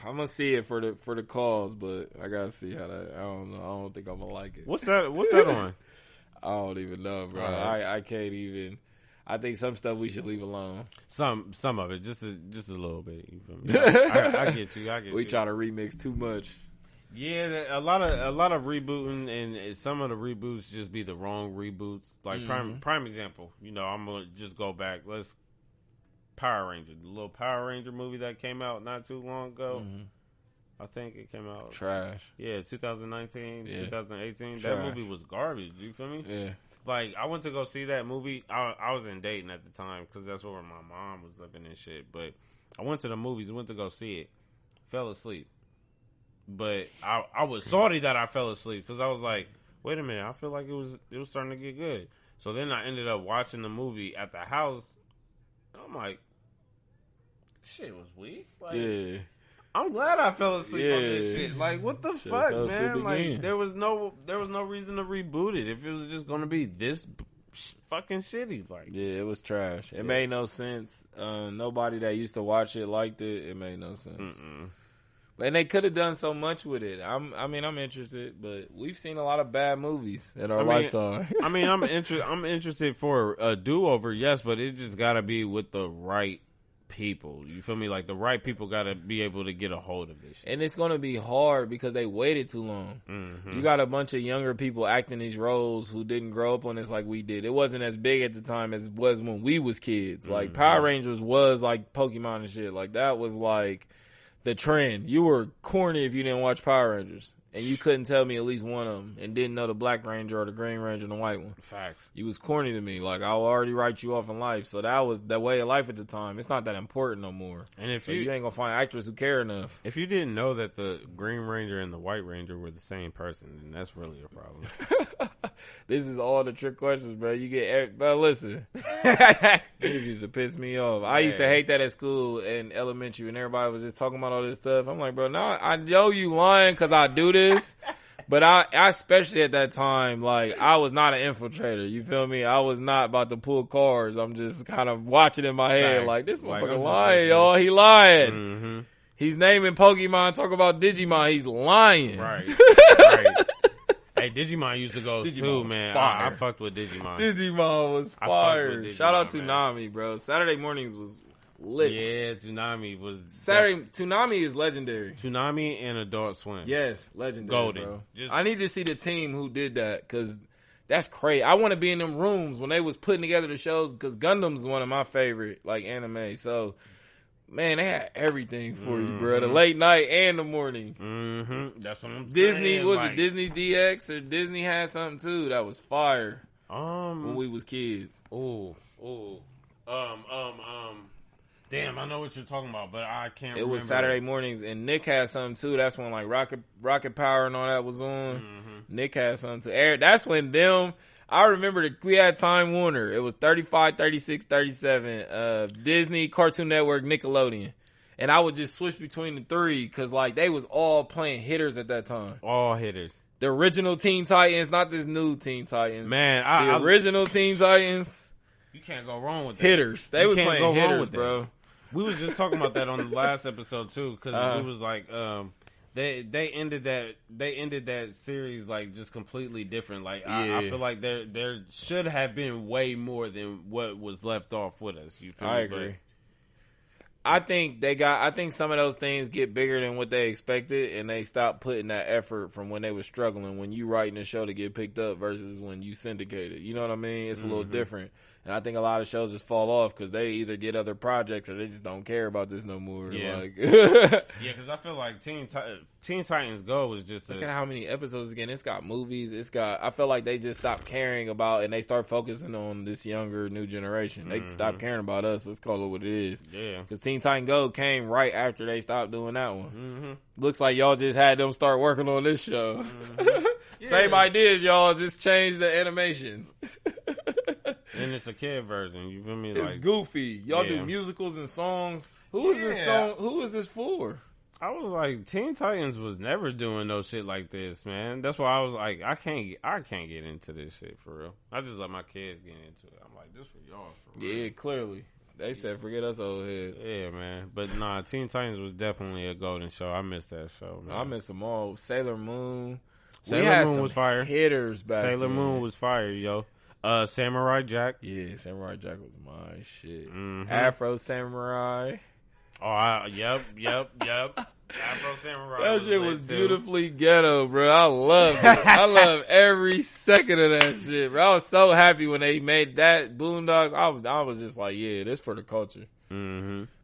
I'm gonna see it for the cause, but I gotta see how that. I don't know. I don't think I'm gonna like it. What's that on? I don't even know, bro. Right. I can't even. I think some stuff we should leave alone. Some of it, just a little bit. You feel me? I get you. We try to remix too much. Yeah, a lot of rebooting, and some of the reboots just be the wrong reboots. Like prime example, you know, I'm gonna just go back. Power Ranger, the little Power Ranger movie that came out not too long ago. Mm-hmm. I think it came out trash. Yeah, 2019, 2018. Trash. That movie was garbage. You feel me? Yeah. Like, I went to go see that movie. I was in Dayton at the time because that's where my mom was living and shit. But I went to the movies, went to go see it, fell asleep. But I was salty that I fell asleep because I was like, wait a minute, I feel like it was starting to get good. So then I ended up watching the movie at the house. I'm like, shit was weak. Like, yeah. I'm glad I fell asleep on this shit. Like, what the fuck, man? Like, there was no reason to reboot it if it was just gonna be this fucking shitty. Like, yeah, it was trash. It made no sense. Nobody that used to watch it liked it. It made no sense. Mm-mm. And they could have done so much with it. I'm interested, but we've seen a lot of bad movies in our lifetime. I'm interested for a do-over, yes, but it just got to be with the right people. You feel me? Like, the right people got to be able to get a hold of this shit. And it's going to be hard because they waited too long. Mm-hmm. You got a bunch of younger people acting these roles who didn't grow up on this like we did. It wasn't as big at the time as it was when we was kids. Like, Power Rangers was like Pokemon and shit. Like, that was like the trend. You were corny if you didn't watch Power Rangers. And you couldn't tell me at least one of them and didn't know the Black Ranger or the Green Ranger and the White one. Facts. You was corny to me. Like, I would already write you off in life. So that was the way of life at the time. It's not that important no more. And if you ain't going to find actors who care enough. If you didn't know that the Green Ranger and the White Ranger were the same person, then that's really a problem. This is all the trick questions, bro. You get, but listen, these used to piss me off. I used to hate that at school and elementary, and everybody was just talking about all this stuff. I'm like, bro, now I know you lying because I do this, but I especially at that time, like, I was not an infiltrator. You feel me? I was not about to pull cards. I'm just kind of watching in my head, like, this motherfucker lying, y'all. He lying. Mm-hmm. He's naming Pokemon, talk about Digimon. He's lying. Right. Right. Hey, Digimon used to go too, man. I fucked with Digimon. Digimon was fire. Shout out to Toonami, bro. Saturday mornings was lit. Yeah, Toonami was. Toonami is legendary. Toonami and Adult Swim. Yes, legendary, golden. Bro. I need to see the team who did that because that's crazy. I want to be in them rooms when they was putting together the shows because Gundam's one of my favorite like anime. So, man, they had everything for you, bro. The late night and the morning. Mm-hmm. That's what I'm Disney, saying. was it Disney DX or Disney had something too that was fire when we was kids. Damn, I know what you're talking about, but I can't remember. It was Saturday mornings, and Nick had something too. That's when like Rocket Power and all that was on. Mm-hmm. Nick had something too. That's when I remember that we had Time Warner. It was 35, 36, 37. Disney, Cartoon Network, Nickelodeon. And I would just switch between the three because, like, they was all playing hitters at that time. All hitters. The original Teen Titans, not this new Teen Titans. Man, the original Teen Titans. You can't go wrong with that. Hitters. They was playing hitters, bro. We was just talking about that on the last episode, too, because we was like... They ended that series like just completely different. Like I feel like there should have been way more than what was left off with us. You feel me? I agree. I think some of those things get bigger than what they expected, and they stop putting that effort from when they were struggling. When you writing a show to get picked up versus when you syndicated, you know what I mean? It's a little different. And I think a lot of shows just fall off because they either get other projects or they just don't care about this no more. Yeah. Like, yeah, because I feel like Teen Titans Go was just look at how many episodes again. It's got movies. I feel like they just stopped caring about, and they start focusing on this younger new generation. They stopped caring about us. Let's call it what it is. Yeah. Because Teen Titan Go came right after they stopped doing that one. Looks like y'all just had them start working on this show. Yeah. Same ideas, y'all. Just change the animation. And it's a kid version. You feel me? It's like goofy. Y'all do musicals and songs. Who is this song? Who is this for? I was like, Teen Titans was never doing no shit like this, man. That's why I was like, I can't get into this shit for real. I just let my kids get into it. I'm like, this for y'all for real. Yeah, clearly. They said, forget us old heads. Yeah, man. But nah, Teen Titans was definitely a golden show. I missed that show, man. I miss them all. Sailor Moon. Sailor Moon was fire. Hitters back Sailor then. Moon was fire, yo. Samurai Jack. Yeah, Samurai Jack was my shit. Afro Samurai. Oh, yep. Afro Samurai. That shit was beautifully ghetto, bro. I love it. I love every second of that shit, bro. I was so happy when they made that Boondocks. I was just like, yeah, this for the culture.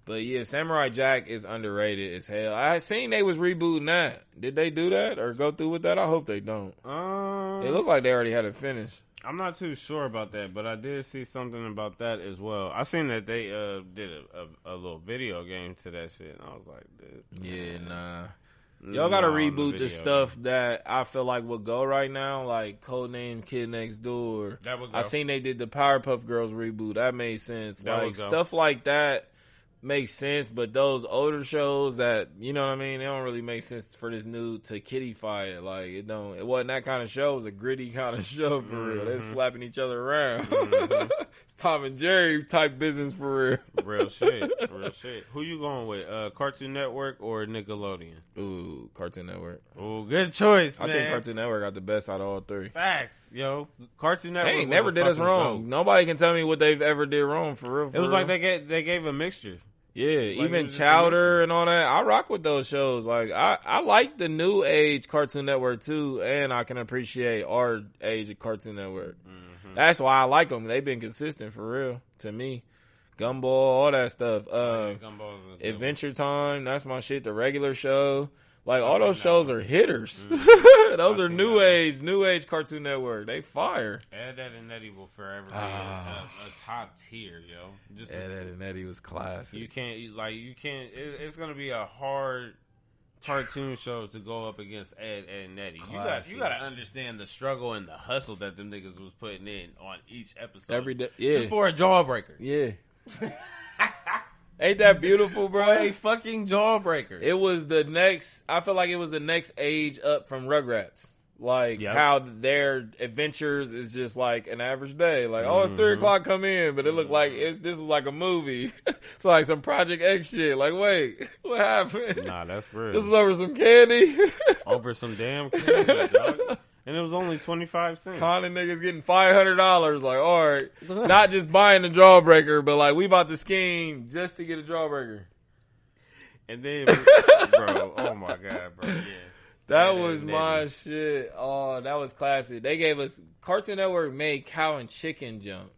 But yeah, Samurai Jack is underrated as hell. I seen they was rebooting that. Did they do that or go through with that? I hope they don't. It looked like they already had it finished. I'm not too sure about that, but I did see something about that as well. I seen that they did a little video game to that shit, and I was like, yeah, nah. Y'all gotta reboot the stuff that I feel like would go right now, like Codename Kid Next Door. That would go. I seen they did the Powerpuff Girls reboot. That made sense. That like stuff like that makes sense, but those older shows that, you know what I mean, they don't really make sense for this new to kiddify it. Like it wasn't that kind of show. It was a gritty kind of show for real. They were slapping each other around. It's Tom and Jerry type business for real. Real shit. Who you going with? Cartoon Network or Nickelodeon? Ooh, Cartoon Network. Ooh, good choice, man. I think Cartoon Network got the best out of all three. Facts, yo. Cartoon Network. They ain't never did us wrong. Nobody can tell me what they've ever did wrong for real. It was like they gave a mixture. Yeah, like even Chowder and all that. I rock with those shows. Like I like the new age Cartoon Network too, and I can appreciate our age of Cartoon Network. That's why I like them. They've been consistent for real to me. Gumball, all that stuff. Adventure Time, that's my shit. The regular show. Like all those shows are hitters. Those are new age Cartoon Network. They fire. Ed, Ed and Eddie will forever be a top tier, yo. Just Ed, Ed and Eddie was classic. You can't. It's gonna be a hard cartoon show to go up against Ed, Ed and Eddie. You got to understand the struggle and the hustle that them niggas was putting in on each episode every day. Yeah, just for a jawbreaker. Yeah. Ain't that beautiful, bro? A fucking jawbreaker. It was the next. I feel like it was the next age up from Rugrats. Like how their adventures is just like an average day. Like, oh, it's 3 o'clock, come in, but it looked like this was like a movie. It's like some Project X shit. Like, wait, what happened? Nah, that's real. This was over some candy. Over some damn candy, dog. And it was only 25 cents. Conning niggas getting $500. Like, all right, not just buying the jawbreaker, but like we about to scheme just to get a jawbreaker. And then, bro, oh my god, bro, yeah. That was my shit. Oh, that was classic. They gave us Cartoon Network made Cow and Chicken jump.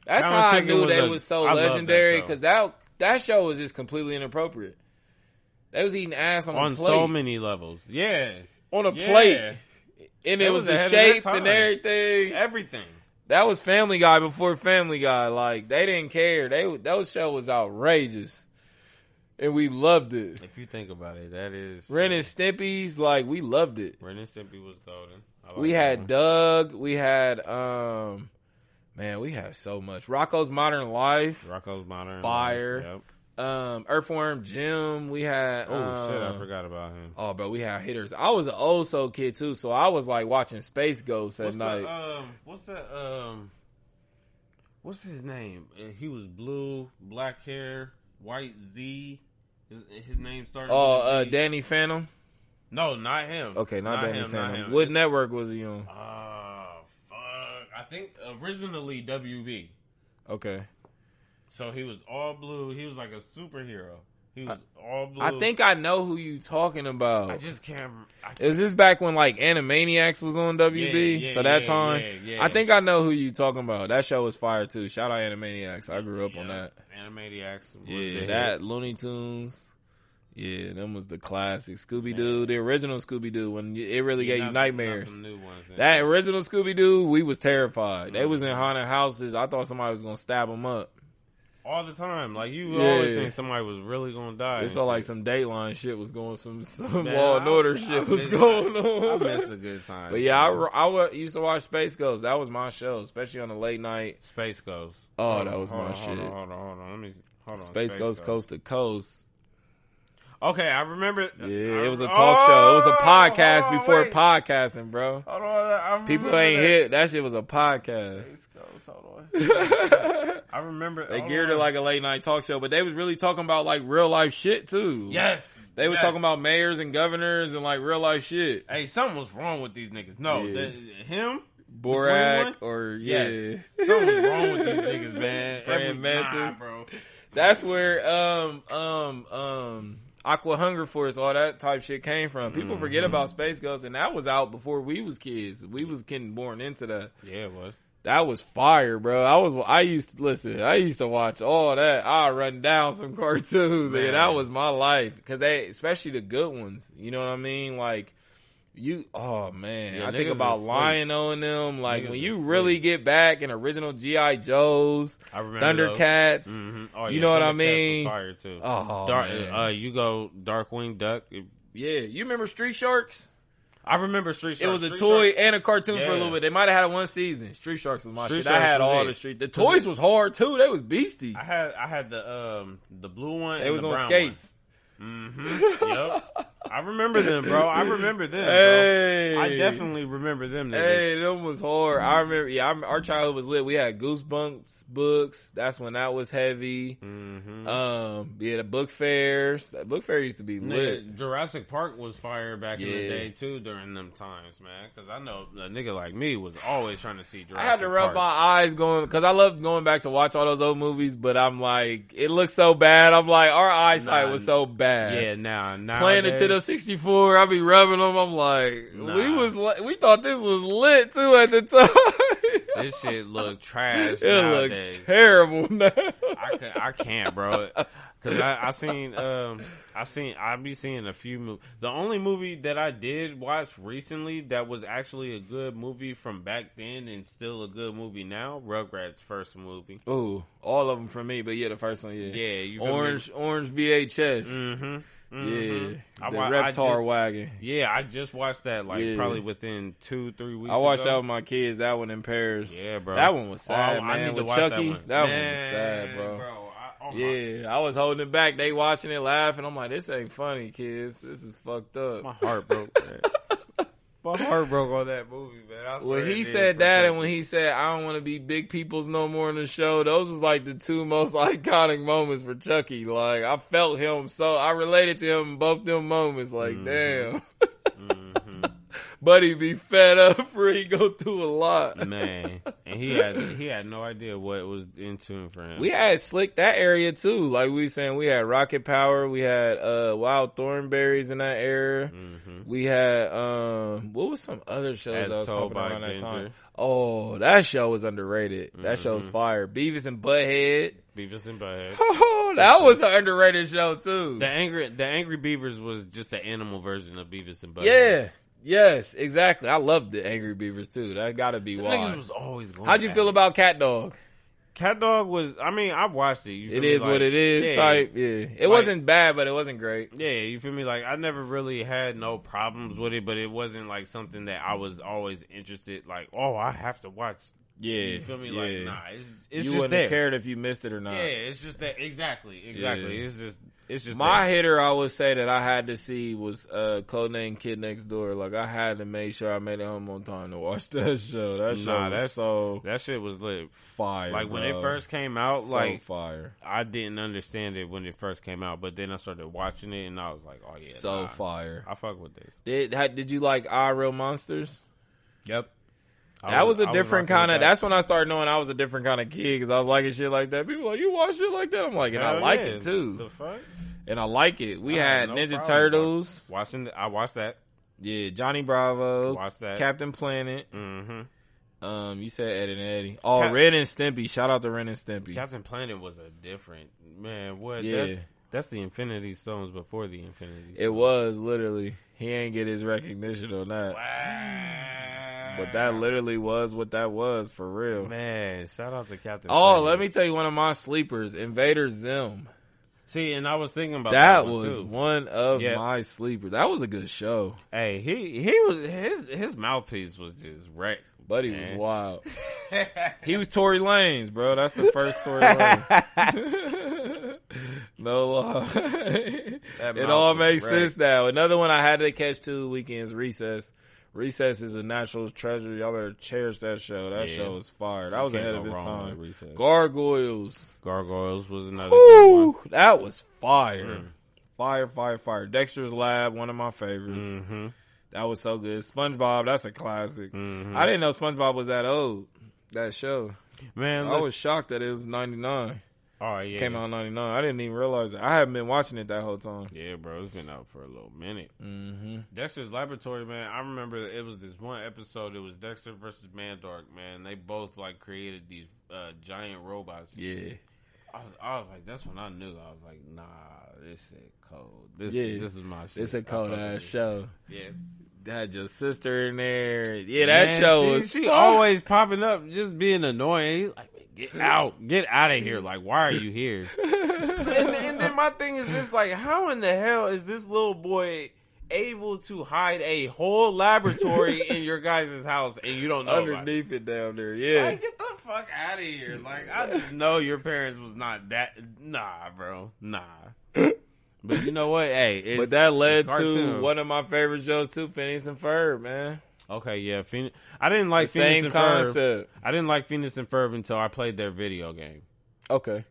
That's how I knew they was so legendary because that show was just completely inappropriate. They was eating ass on a plate. On so many levels. Yeah. On a plate. And it was the shape and everything. Everything. That was Family Guy before Family Guy. Like, they didn't care. Those show was outrageous. And we loved it. If you think about it, that is... Ren and Stimpy's, like, we loved it. Ren and Stimpy was golden. We had Doug. We had, man, we had so much. Rocko's Modern Life. Fire. Yep. Earthworm Jim. We had... Oh, shit, I forgot about him. Oh, bro, we had hitters. I was an old soul kid, too, so I was, like, watching Space Ghost at night. What's his name? He was blue, black hair, white Z. His name started with Z. Danny Phantom? No, not him. Okay, not Danny Phantom. What network was he on? Fuck. I think originally WB. Okay. So he was all blue. He was like a superhero. He was all blue. I think I know who you talking about. I just can't. Is this back when like Animaniacs was on WB? Yeah, so that time, yeah. I think I know who you talking about. That show was fire too. Shout out Animaniacs. I grew up on that. Animaniacs. Yeah, that Looney Tunes. Yeah, them was the classic. Scooby-Doo, the original Scooby-Doo, when it really gave you nightmares. That original Scooby-Doo, we was terrified. They was in haunted houses. I thought somebody was going to stab them up. All the time. Like, you always think somebody was really going to die. It felt like some Dateline shit was going, some Law and Order shit was going on. I missed a good time. But yeah, I used to watch Space Ghost. That was my show, especially on the late night. Space Ghost. Oh, that was my shit. Hold on. Hold on. Space Ghost Coast to Coast. Okay, I remember. Yeah, it was a talk show. It was a podcast before podcasting, bro. Hold on. People ain't hit. That shit was a podcast. Hold on. I remember. They geared it like a late night talk show, but they was really talking about like real life shit too. Yes. They was talking about mayors and governors and like real life shit. Hey, something was wrong with these niggas. No, him? Borak or yes. Something was wrong with these niggas, man. Praying Mantis. Bro. That's where Aqua Hunger Force, all that type shit came from. People forget about Space Ghost, and that was out before we was kids. We was getting born into that. Yeah, it was. That was fire, bro. I used to watch all that. I'd run down some cartoons, and that was my life. Cause especially the good ones. You know what I mean? Like, I think about Lion-O and them. Like, when you really get back in original G.I. Joes, Thundercats, you know what I mean? Fire too. Oh, man. You go Darkwing Duck. Yeah, you remember Street Sharks? I remember Street Sharks. It was a toy and a cartoon for a little bit. They might have had one season. Street Sharks was my shit. I had all the Street. The toys was hard too. They was beastie. I had the blue one. They was on skates. Yep. I remember them, bro. Hey. Bro. I definitely remember them. Niggas. Hey, them was hard. I remember. Yeah, our childhood was lit. We had Goosebumps books. That's when that was heavy. The book fairs. That book fair used to be lit. Jurassic Park was fire back in the day too during them times, man. Because I know a nigga like me was always trying to see Jurassic Park. I had to rub my eyes going because I loved going back to watch all those old movies, but I'm like, it looked so bad. I'm like, our eyesight was so bad. Yeah, now playing it to the 64, I be rubbing them. I'm like, we thought this was lit too at the time. This shit look trash. It looks terrible now. I can't, bro. Cause I be seeing a few movies. The only movie that I did watch recently that was actually a good movie from back then and still a good movie now, Rugrats' first movie. Ooh, all of them for me, but the first one, yeah, you orange VHS. Yeah, the Reptar wagon. Yeah, I just watched that probably within 2-3 weeks. I watched that with my kids. That one in Paris. Yeah, bro. That one was sad, man. I need with to watch Chucky, that one was sad, bro. I was holding it back. They watching it, laughing. I'm like, this ain't funny, kids. This is fucked up. My heart broke. My heart broke on that movie, man. When he said that, and when he said, "I don't want to be big people's no more" in the show, those was like the two most iconic moments for Chucky. Like, I felt him, so I related to him in both them moments. Like, damn. Buddy be fed up for he go through a lot, man. And he had no idea what was in tune for him. We had Slick that area too. Like we saying, we had Rocket Power. We had Wild Thornberries in that era. We had what was some other shows that was popping around that time? Oh, that show was underrated. That show's fire. Beavis and Butthead. Oh, that was an underrated show too. The Angry Beavers was just the animal version of Beavis and Butthead. Yeah. Yes, exactly. I loved the Angry Beavers too. That gotta be why. Niggas was always going. How'd you feel about Cat Dog? Cat Dog was. I mean, I watched it. It is what it is. Type. Yeah, it wasn't bad, but it wasn't great. Yeah, you feel me? Like, I never really had no problems with it, but it wasn't like something that I was always interested. Like, oh, I have to watch. Yeah, you feel me? Like, nah, it's you just wouldn't there. have cared if you missed it or not. Yeah, it's just that. Exactly. Yeah. It's just my there. hitter. I would say that I had to see was Codename Kid Next Door. Like, I had to make sure I made it home on time to watch that show. That shit was lit. Fire. Like, bro. when it first came out, like, fire. I didn't understand it when it first came out, but then I started watching it and I was like, oh yeah, fire. I fuck with this. Did you like Our Real Monsters? Yep. That was a different kind of. That's when I started knowing I was a different kind of kid because I was liking shit like that. People like, you watch shit like that? I'm like, and I like it too. The fuck? And I like it. We had Ninja problem. Turtles. I watched that. Yeah, Johnny Bravo. Watched that. Captain Planet. Mm-hmm. You said Ed and Eddie. Oh, Ren and Stimpy. Shout out to Ren and Stimpy. Captain Planet was a different man. What? Yeah. That's the Infinity Stones before the Infinity Stones. It was literally. He ain't get his recognition on that. Wow. But that literally was what that was for real. Man, shout out to Captain Oh, Planet. let me tell you one of my sleepers, Invader Zim. See, and I was thinking about that one was too. one of my sleepers. That was a good show. Hey, he was his mouthpiece was just wrecked. Buddy was wild. He was Tory Lanez, bro. That's the first Tory Lanez. No lie. It all makes sense now. Another one I had to catch 2 weekends, Recess. Recess is a national treasure. Y'all better cherish that show. That show is fire. That was ahead of its time. Gargoyles. Gargoyles was another good one. That was fire. Fire. Dexter's Lab, one of my favorites. Mm-hmm. That was so good. SpongeBob, that's a classic. Mm-hmm. I didn't know SpongeBob was that old, that show. Man, I was shocked that it was 99. Oh, yeah. Came out in 99. I didn't even realize it. I haven't been watching it that whole time. Yeah, bro. It's been out for a little minute. Mm-hmm. Dexter's Laboratory, man. I remember it was this one episode. It was Dexter versus Mandark, man. They both, like, created these giant robots. Yeah. I was like, that's when I knew. I was like, nah, this shit cold. This is my shit. It's a cold-ass show. Yeah. Had your sister in there. Yeah, that show was... She always popping up, just being annoying. He's like, get out of here. Like, why are you here? and then my thing is just like, how in the hell is this little boy able to hide a whole laboratory in your guys' house and you don't know underneath it down there? Yeah. Like, get the fuck out of here. Like, I just know your parents was not that. Nah, bro. Nah. But you know what? Hey, but that led to one of my favorite shows too, Phineas and Ferb, man. Okay, yeah, Phoenix. I didn't like the Phoenix same and concept. Ferb. I didn't like Phoenix and Ferb until I played their video game. Okay.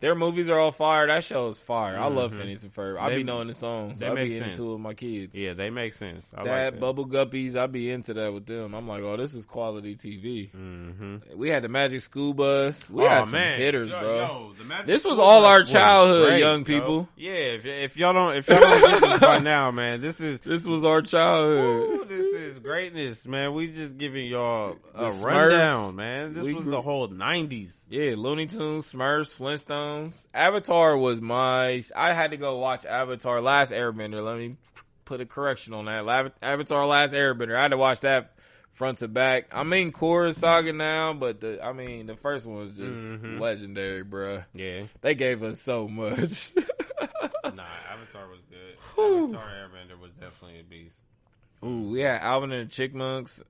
Their movies are all fire. That show is fire. I love Phineas and Ferb. I be knowing the songs. I be into it with my kids. Yeah, they make sense. I that like Bubble Guppies, I be into that with them. I'm like, oh, this is quality TV. Mm-hmm. We had the Magic School Bus. We had some hitters, bro. This was all our childhood, young people. Yeah, if y'all don't get this by now, man, this was our childhood. Ooh, this is greatness, man. We just giving y'all a rundown, man. This was the whole 90s. Yeah, Looney Tunes, Smurfs, Flintstones. Avatar was I had to go watch Avatar Last Airbender. Let me put a correction on that. Avatar Last Airbender. I had to watch that front to back. I mean, Korra Saga now, but the first one was just legendary, bruh. Yeah. They gave us so much. Nah, Avatar was good. Avatar Airbender was definitely a beast. Ooh, we had Alvin and the Chipmunks.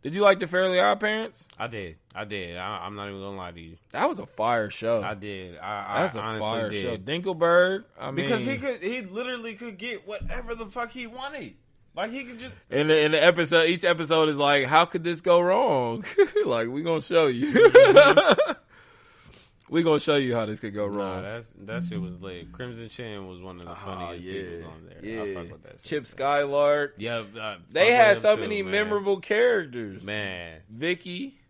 Did you like the Fairly Odd Parents? I did. I'm not even gonna lie to you. That was a fire show. I did. That's a honestly fire did. show. Dinkelberg. Because he literally could get whatever the fuck he wanted. Like he could just in the episode. Each episode is like, how could this go wrong? Like we gonna show you. We gonna show you how this could go wrong. That shit was lit. Crimson Chin was one of the funniest people on there. Yeah. I fuck with that shit. Chip Skylark. Yeah, they had so many memorable characters. Man, Vicky.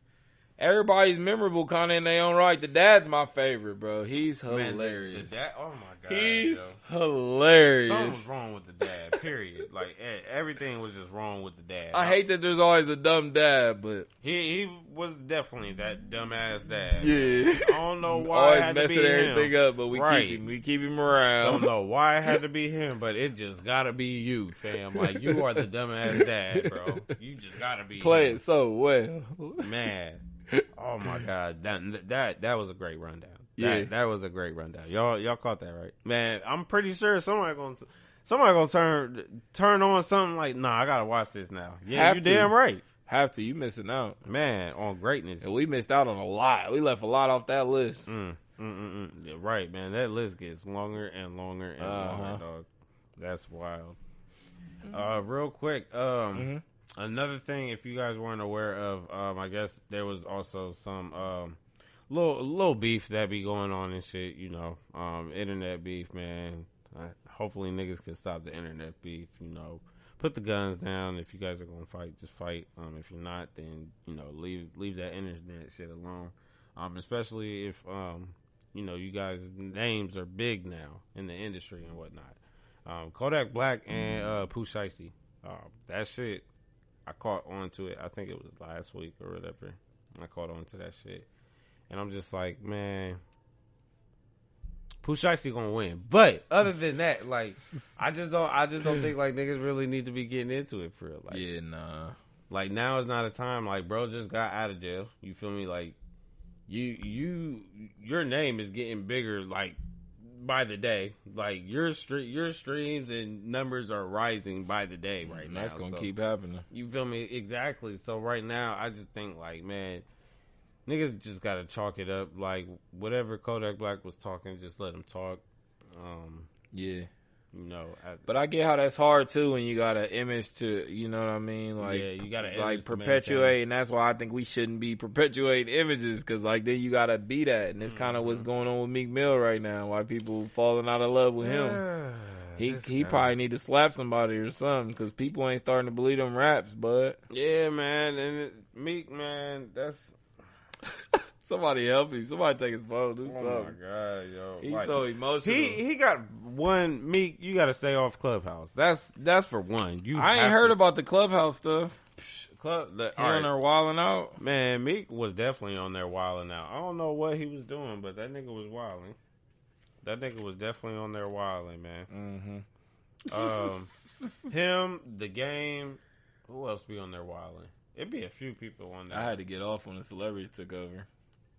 Everybody's memorable kind of in their own right. The dad's my favorite, bro. He's hilarious. Man, the dad, oh my god, he's hilarious. Something was wrong with the dad. Period. Like everything was just wrong with the dad. I hate that there's always a dumb dad, but he was definitely that dumbass dad. Yeah, I don't know why always it had to be messing everything him. up, but we keep him around. Don't know why it had to be him, but it just gotta be you, fam. Like you are the dumbass dad, bro. You just gotta be. Play him. it so well, man. Oh my god, that was a great rundown. That was a great rundown. Y'all caught that right, man. I'm pretty sure somebody gonna turn on something like, nah, I gotta watch this now. Yeah, you damn right. Have to. You missing out, man, on greatness. And we missed out on a lot. We left a lot off that list. Yeah, right, man. That list gets longer and longer and longer, dog. That's wild. Real quick, another thing, if you guys weren't aware of, I guess there was also some little beef that be going on and shit, you know, internet beef, man. Hopefully niggas can stop the internet beef, you know. put the guns down. If you guys are gonna fight, just fight. If you're not, then leave that internet shit alone. Especially if you guys' names are big now in the industry and whatnot. Kodak Black and Pooh Shiesty. That shit, I caught on to it. I think it was last week or whatever. I caught on to that shit, and I'm just like, man, Pooh Shiesty gonna win. But other than that, like, I just don't think like niggas really need to be getting into it for real. Like, yeah, nah. Like, now is not a time. Like, bro just got out of jail. You feel me? Like, your name is getting bigger, like, by the day. Like, your streams and numbers are rising by the day right now. That's gonna keep happening. You feel me? Exactly. So right now, I just think, like, man, niggas just gotta chalk it up. Like, whatever Kodak Black was talking, just let him talk. Yeah. But I get how that's hard too when you got an image to, you know what I mean? Like, yeah, you got to like perpetuate, and that's why I think we shouldn't be perpetuating images, because like then you got to be that, and it's kind of what's going on with Meek Mill right now. Why people falling out of love with him? He probably need to slap somebody or something, because people ain't starting to believe them raps. But yeah, man, and Meek, man, that's. Somebody help him. Somebody take his phone. Do something. Oh my god, yo! He's so emotional. He got one. Meek, you got to stay off Clubhouse. That's for one. I ain't heard about the Clubhouse stuff. He on there wilding out. Man, Meek was definitely on there wilding out. I don't know what he was doing, but that nigga was wilding. That nigga was definitely on there wilding, man. Mm-hmm. Him, The Game. Who else be on there wilding? It'd be a few people on there. I had to get off when the celebrities took over.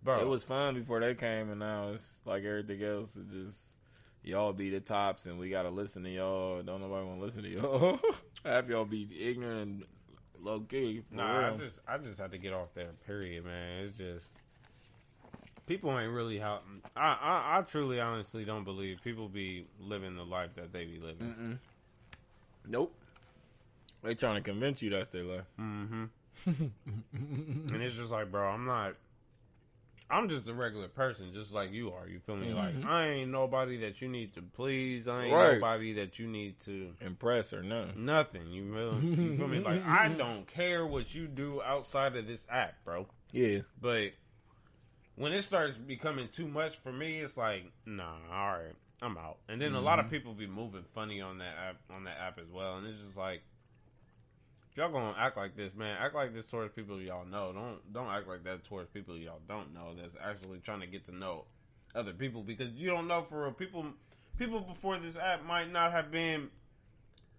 Bro. It was fun before they came, and now it's like everything else is just y'all be the tops, and we gotta listen to y'all. Don't nobody want to listen to y'all. Have y'all be ignorant and low key. Nah, I just had to get off there. Period, man. It's just people ain't really how. I truly, honestly don't believe people be living the life that they be living. Mm-mm. Nope. They trying to convince you that's their life. Mm-hmm. And it's just like, bro, I'm just a regular person, just like you are. You feel me? Mm-hmm. Like, I ain't nobody that you need to please. I ain't nobody that you need to impress or nothing. Nothing. You feel me? Like, I don't care what you do outside of this app, bro. Yeah. But when it starts becoming too much for me, it's like, nah, all right, I'm out. And then a lot of people be moving funny on that app as well, and it's just like, y'all gonna act like this, man. Act like this towards people y'all know. Don't act like that towards people y'all don't know. That's actually trying to get to know other people, because you don't know for real. People before this app might not have been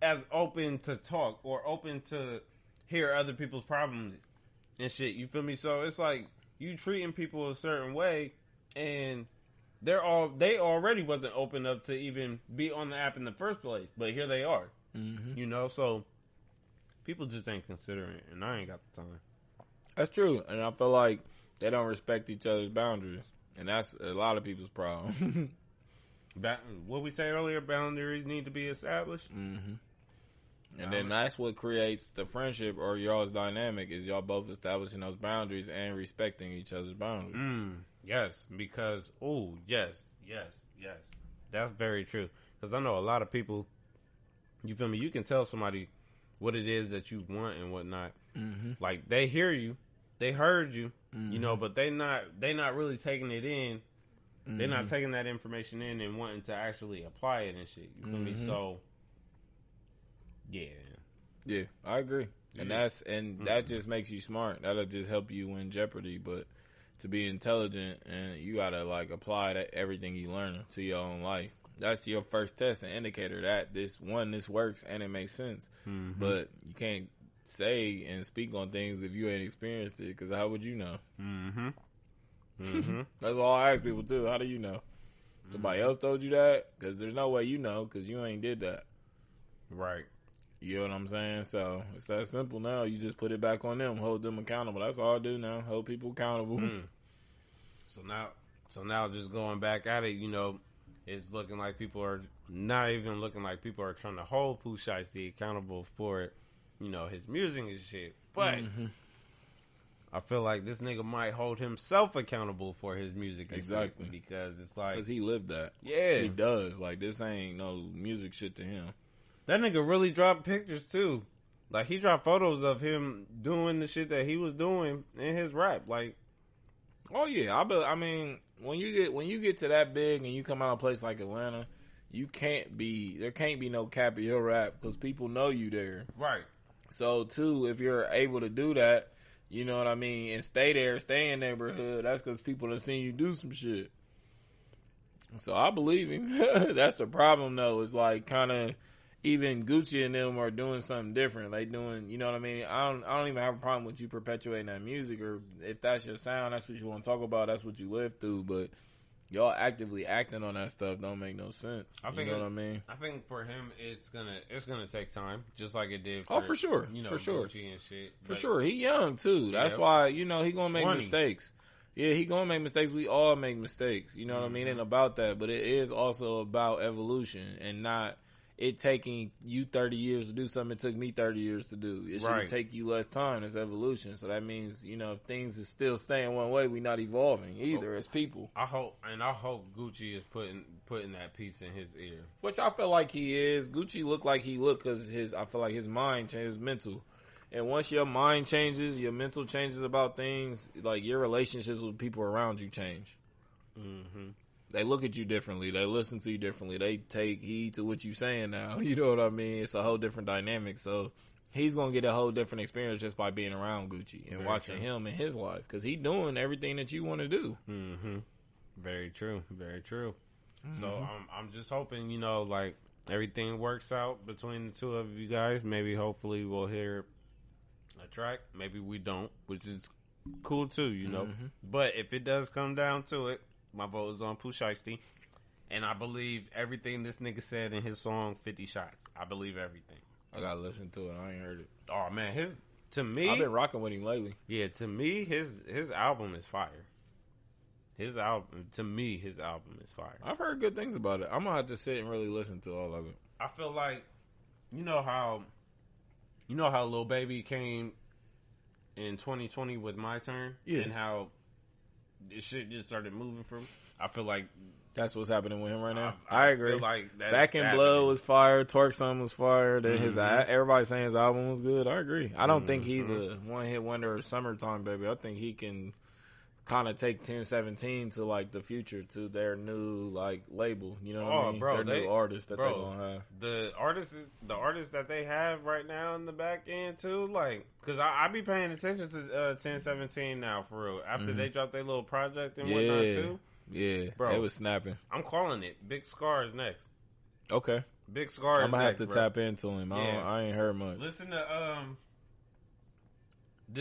as open to talk or open to hear other people's problems and shit. You feel me? So it's like you treating people a certain way, and they already wasn't open up to even be on the app in the first place, but here they are. Mm-hmm. So. People just ain't considering it, and I ain't got the time. That's true, and I feel like they don't respect each other's boundaries, and that's a lot of people's problem. What we say earlier, boundaries need to be established. Mm-hmm. And then that's what creates the friendship or y'all's dynamic, is y'all both establishing those boundaries and respecting each other's boundaries. Yes, because, yes. That's very true. Because I know a lot of people, you feel me, you can tell somebody what it is that you want and whatnot. Mm-hmm. Like, they hear you, they heard you, but they not really taking it in. Mm-hmm. They're not taking that information in and wanting to actually apply it and shit. You feel me? So, yeah, I agree. And that just makes you smart. That'll just help you win Jeopardy. But to be intelligent, and you gotta like apply everything you learn to your own life. That's your first test and indicator that this works and it makes sense. Mm-hmm. But you can't say and speak on things if you ain't experienced it, because how would you know? Mm-hmm. Mm-hmm. That's all I ask people too. How do you know? Somebody else told you that? Because there's no way you know, because you ain't did that. Right. You know what I'm saying? So it's that simple now. You just put it back on them, hold them accountable. That's all I do now. Hold people accountable. So now just going back at it, it's looking like people are not even looking like people are trying to hold Pooh Shiesty accountable for, his music and shit. But I feel like this nigga might hold himself accountable for his music. Exactly. Because it's like, because he lived that. Yeah. He does. Like, this ain't no music shit to him. That nigga really dropped pictures too. Like he dropped photos of him doing the shit that he was doing in his rap. Like, oh yeah, I mean, when you get to that big and you come out of a place like Atlanta, there can't be no cap in your rap because people know you there. right. So too, if you're able to do that, you know what I mean, and stay there, stay in neighborhood, that's because people have seen you do some shit. So I believe him. That's the problem though. It's like kind of even Gucci and them are doing something different. They doing, you know what I mean? I don't even have a problem with you perpetuating that music, or if that's your sound, that's what you want to talk about, that's what you live through. But y'all actively acting on that stuff don't make no sense. You know what I mean? I think for him, it's gonna take time, just like it did. For, for sure, you know, for sure, Gucci and shit. For sure. He young too. That's why he gonna make mistakes. Yeah, he gonna make mistakes. We all make mistakes. You know what I mean? And about that, but it is also about evolution and not it taking you 30 years to do something it took me 30 years to do. It should take you less time. It's evolution. So that means, you know, if things is still staying one way, we not evolving either as people. I hope Gucci is putting that piece in his ear. Which I feel like he is. Gucci look like he look because I feel like his mind changed, his mental. And once your mind changes, your mental changes about things, like your relationships with people around you change. Mm-hmm. They look at you differently. They listen to you differently. They take heed to what you're saying now. You know what I mean? It's a whole different dynamic. So he's going to get a whole different experience just by being around Gucci and watching him in his life. Because he's doing everything that you want to do. Mm-hmm. Very true. Very true. Mm-hmm. So I'm just hoping, you know, like everything works out between the two of you guys. Maybe hopefully we'll hear a track. Maybe we don't, which is cool too, you know. Mm-hmm. But if it does come down to it, my vote is on Pooh Shiesty, and I believe everything this nigga said in his song 50 Shots. I believe everything. I gotta listen to it. I ain't heard it. Oh man, to me, I've been rocking with him lately. Yeah, to me, his album is fire. His album is fire. I've heard good things about it. I'm gonna have to sit and really listen to all of it. I feel like, you know how Lil Baby came in 2020 with My Turn, and how this shit just started moving from. I feel like that's what's happening with him right now. I agree. Feel like Back in Blood was fire. Twerk Song was fire. Then everybody saying his album was good. I agree. I don't think he's a one hit wonder or summertime baby. I think he can kind of take 1017 to like the future, to their new like label. You know what I mean? Their new artists that they're gonna have. The artists that they have right now in the back end too. Like, cause I be paying attention to 1017 now for real. After they dropped their little project and whatnot too. Yeah, bro, they was snapping. I'm calling it. Big Scar is next. Okay, Big Scar. I'm gonna have to tap into him. I ain't heard much. Listen to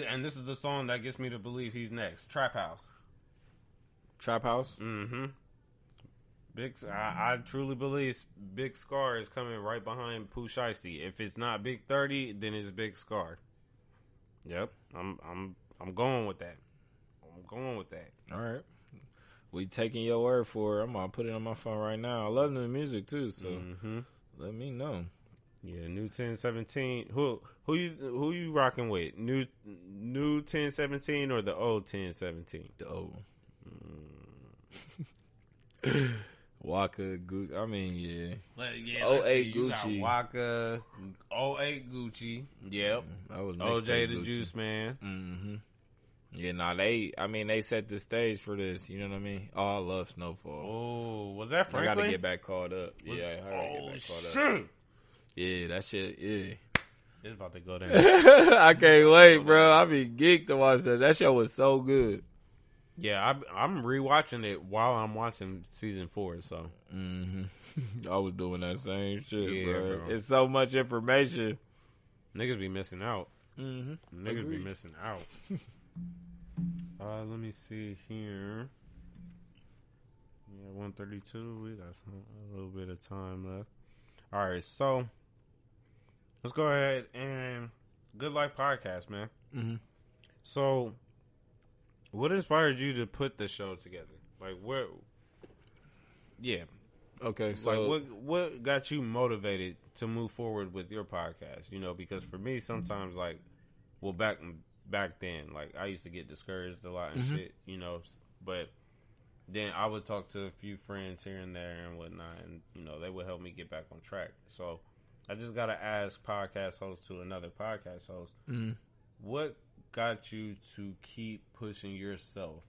and this is the song that gets me to believe he's next. Trap House. Trap House? Mm-hmm. I truly believe Big Scar is coming right behind Pooh Shiesty. If it's not Big 30, then it's Big Scar. Yep. I'm going with that. All right. We taking your word for it. I'm gonna put it on my phone right now. I love new music too, so let me know. Yeah, new 1017. Who you rocking with? New 1017 or the old 1017? The old. Waka Gucci. I mean, yeah. 08 Gucci. Waka. 08 Gucci. Yep. That was OJ the Gucci. Juice Man. Mm-hmm. Yeah, they set the stage for this. You know what I mean? Oh, I love Snowfall. Oh, was that Franklin? I gotta get back caught up. I gotta get back caught up. Yeah, that shit, It's about to go down. I can't wait, bro. I be geeked to watch that. That show was so good. Yeah, I'm rewatching it while I'm watching season 4. So I was doing that same shit, bro. It's so much information. Niggas be missing out. Niggas Agreed. Be missing out. Let me see here. Yeah, 132. We got a little bit of time left. All right, so let's go ahead and Good Life Podcast, man. Mm-hmm. So, what inspired you to put the show together? Like, what? Yeah. Okay, so like, what got you motivated to move forward with your podcast? You know, because for me, sometimes like, well, back then, like I used to get discouraged a lot and shit. You know, but then I would talk to a few friends here and there and whatnot, and you know, they would help me get back on track. So, I just gotta ask podcast host to another podcast host. Mm-hmm. What got you to keep pushing yourself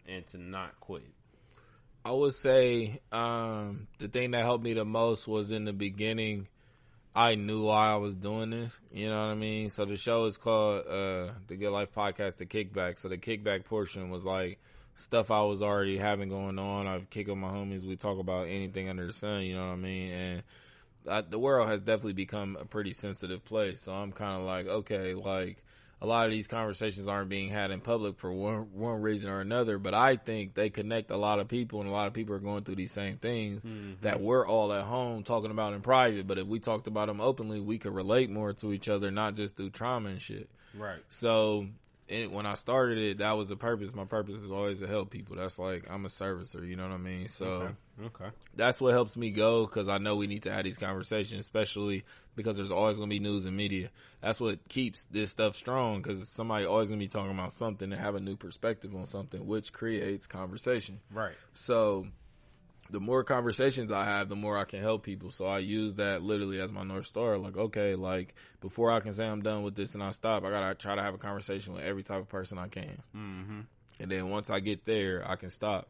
and to not quit? I would say the thing that helped me the most was in the beginning. I knew why I was doing this. You know what I mean? So the show is called the GoodLife Podcast, The Kickback. So the kickback portion was like stuff I was already having going on. I'd kick with my homies. We talk about anything under the sun. You know what I mean? And the world has definitely become a pretty sensitive place. So I'm kind of like, okay, like a lot of these conversations aren't being had in public for one reason or another, but I think they connect a lot of people, and a lot of people are going through these same things that we're all at home talking about in private. But if we talked about them openly, we could relate more to each other, not just through trauma and shit. Right. So when I started it, that was the purpose. My purpose is always to help people. That's like, I'm a servicer, you know what I mean? So okay. That's what helps me go, because I know we need to have these conversations, especially because there's always going to be news and media. That's what keeps this stuff strong, because somebody always going to be talking about something and have a new perspective on something, which creates conversation. Right. So the more conversations I have, the more I can help people. So I use that literally as my North Star. Like, okay, like before I can say I'm done with this and I stop, I got to try to have a conversation with every type of person I can. Mm-hmm. And then once I get there, I can stop.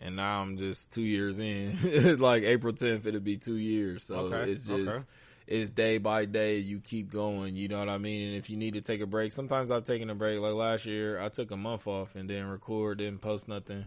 And now I'm just 2 years in. Like April 10th, it'll be 2 years. So it's just, it's day by day. You keep going. You know what I mean? And if you need to take a break, sometimes I've taken a break. Like last year, I took a month off and didn't record, didn't post nothing.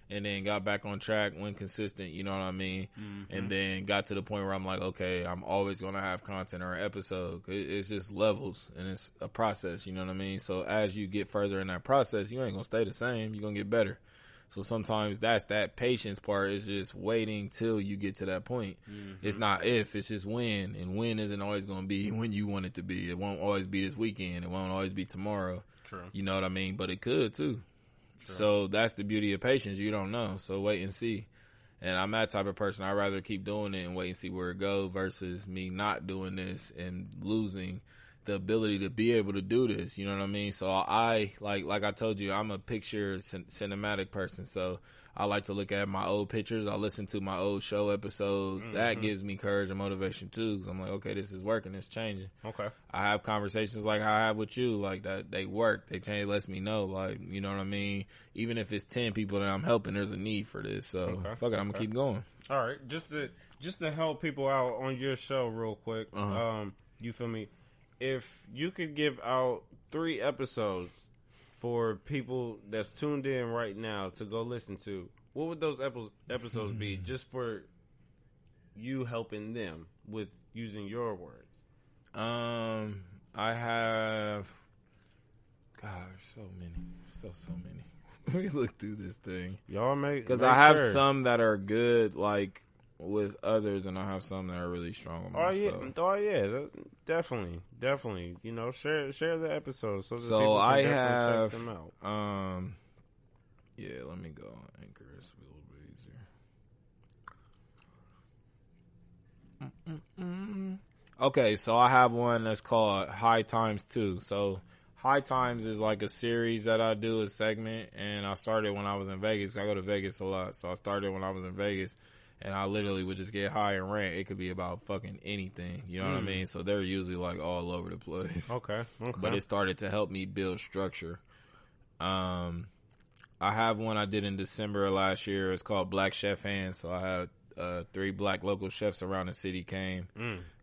And then got back on track, went consistent, you know what I mean? Mm-hmm. And then got to the point where I'm like, okay, I'm always going to have content or an episode. It's just levels, and it's a process, you know what I mean? So as you get further in that process, you ain't going to stay the same. You're going to get better. So sometimes that's that patience part, is just waiting till you get to that point. Mm-hmm. It's not if, it's just when. And when isn't always going to be when you want it to be. It won't always be this weekend. It won't always be tomorrow. True. You know what I mean? But it could too. So that's the beauty of patience. You don't know. So wait and see. And I'm that type of person. I'd rather keep doing it and wait and see where it goes versus me not doing this and losing the ability to be able to do this. You know what I mean? So I, like I told you, I'm a picture cinematic person. So I like to look at my old pictures. I listen to my old show episodes. Mm-hmm. That gives me courage and motivation too, because I'm like, okay, this is working. It's changing. Okay. I have conversations like how I have with you, like that they work. They change. Lets me know, like, you know what I mean? Even if it's 10 people that I'm helping, there's a need for this. So fuck it, I'm gonna keep going. All right. Just to help people out on your show real quick. You feel me? If you could give out 3 episodes for people that's tuned in right now to go listen to, what would those episodes be, just for you helping them with using your words? I have, gosh, so many. Let me look through this thing. Y'all because I have some that are good, like with others, and I have some that are really strong with myself. Definitely. You know, share the episodes so that so people can check them out. Yeah, let me go on Anchor. It's a little bit easier. Okay, so I have one that's called High Times 2. So High Times is like a series that I do, a segment, and I started when I was in Vegas. I go to Vegas a lot, so I started when I was in Vegas. And I literally would just get high and rant. It could be about fucking anything. You know what I mean? So they're usually like all over the place. Okay. But it started to help me build structure. I have one I did in December of last year. It's called Black Chef Hands. So I had 3 black local chefs around the city came.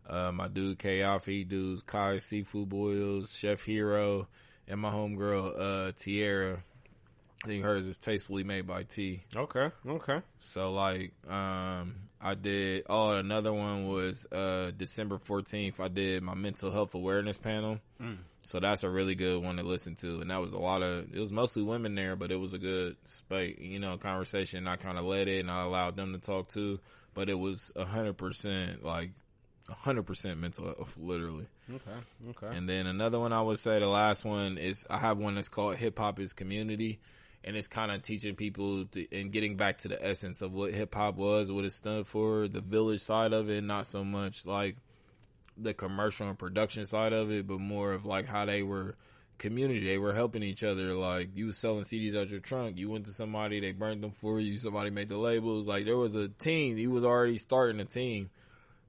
My dude K-Off, he does Kai Seafood Boils, Chef Hero, and my homegirl Tierra. I think hers is Tastefully Made by T. Okay. So, like, I did, another one was December 14th. I did my mental health awareness panel. So that's a really good one to listen to. And that was it was mostly women there, but it was a good space, conversation. I kind of led it and I allowed them to talk too. But it was 100%, like, 100% mental health, literally. Okay. And then another one I would say, the last one is, I have one that's called Hip Hop is Community. And it's kind of teaching people and getting back to the essence of what hip hop was, what it stood for, the village side of it, not so much like the commercial and production side of it, but more of like how they were community. They were helping each other. Like, you was selling CDs out your trunk. You went to somebody, they burned them for you. Somebody made the labels. Like, there was a team. You was already starting a team.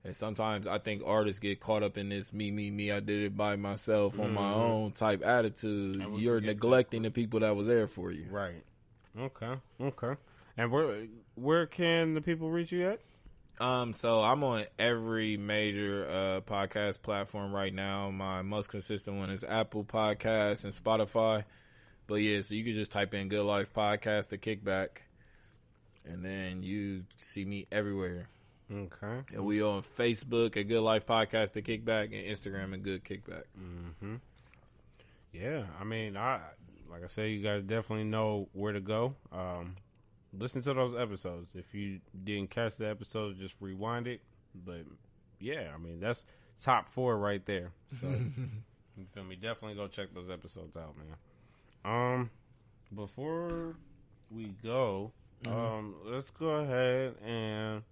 And sometimes I think artists get caught up in this me, I did it by myself on my own type attitude. You're neglecting the people that was there for you. Right. Okay. And where can the people reach you at? So I'm on every major podcast platform right now. My most consistent one is Apple Podcasts and Spotify. But yeah, so you can just type in Good Life Podcast, the Kickback, and then you see me everywhere. Okay. And we on Facebook at Good Life Podcast, the Kickback, and Instagram at Good Kickback. Mm-hmm. Yeah, I mean, like I said, you guys definitely know where to go. Listen to those episodes. If you didn't catch the episode, just rewind it. But yeah, I mean, that's top 4 right there. So you feel me? Definitely go check those episodes out, man. Before we go, let's go ahead and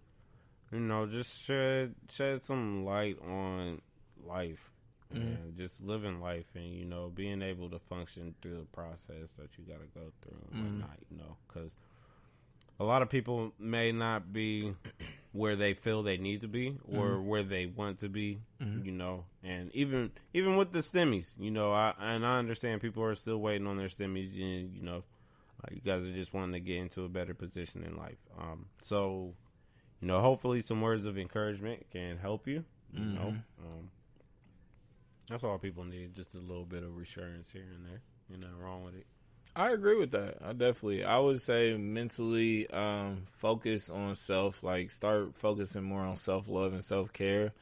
just shed some light on life and just living life and being able to function through the process that you got to go through and whatnot. Because a lot of people may not be where they feel they need to be or where they want to be, and even with the Stimmies, I understand people are still waiting on their Stimmies and, you guys are just wanting to get into a better position in life. So, hopefully some words of encouragement can help you, that's all people need, just a little bit of reassurance here and there. Nothing wrong with it. I agree with that. I would say mentally focus on self, like start focusing more on self-love and self-care.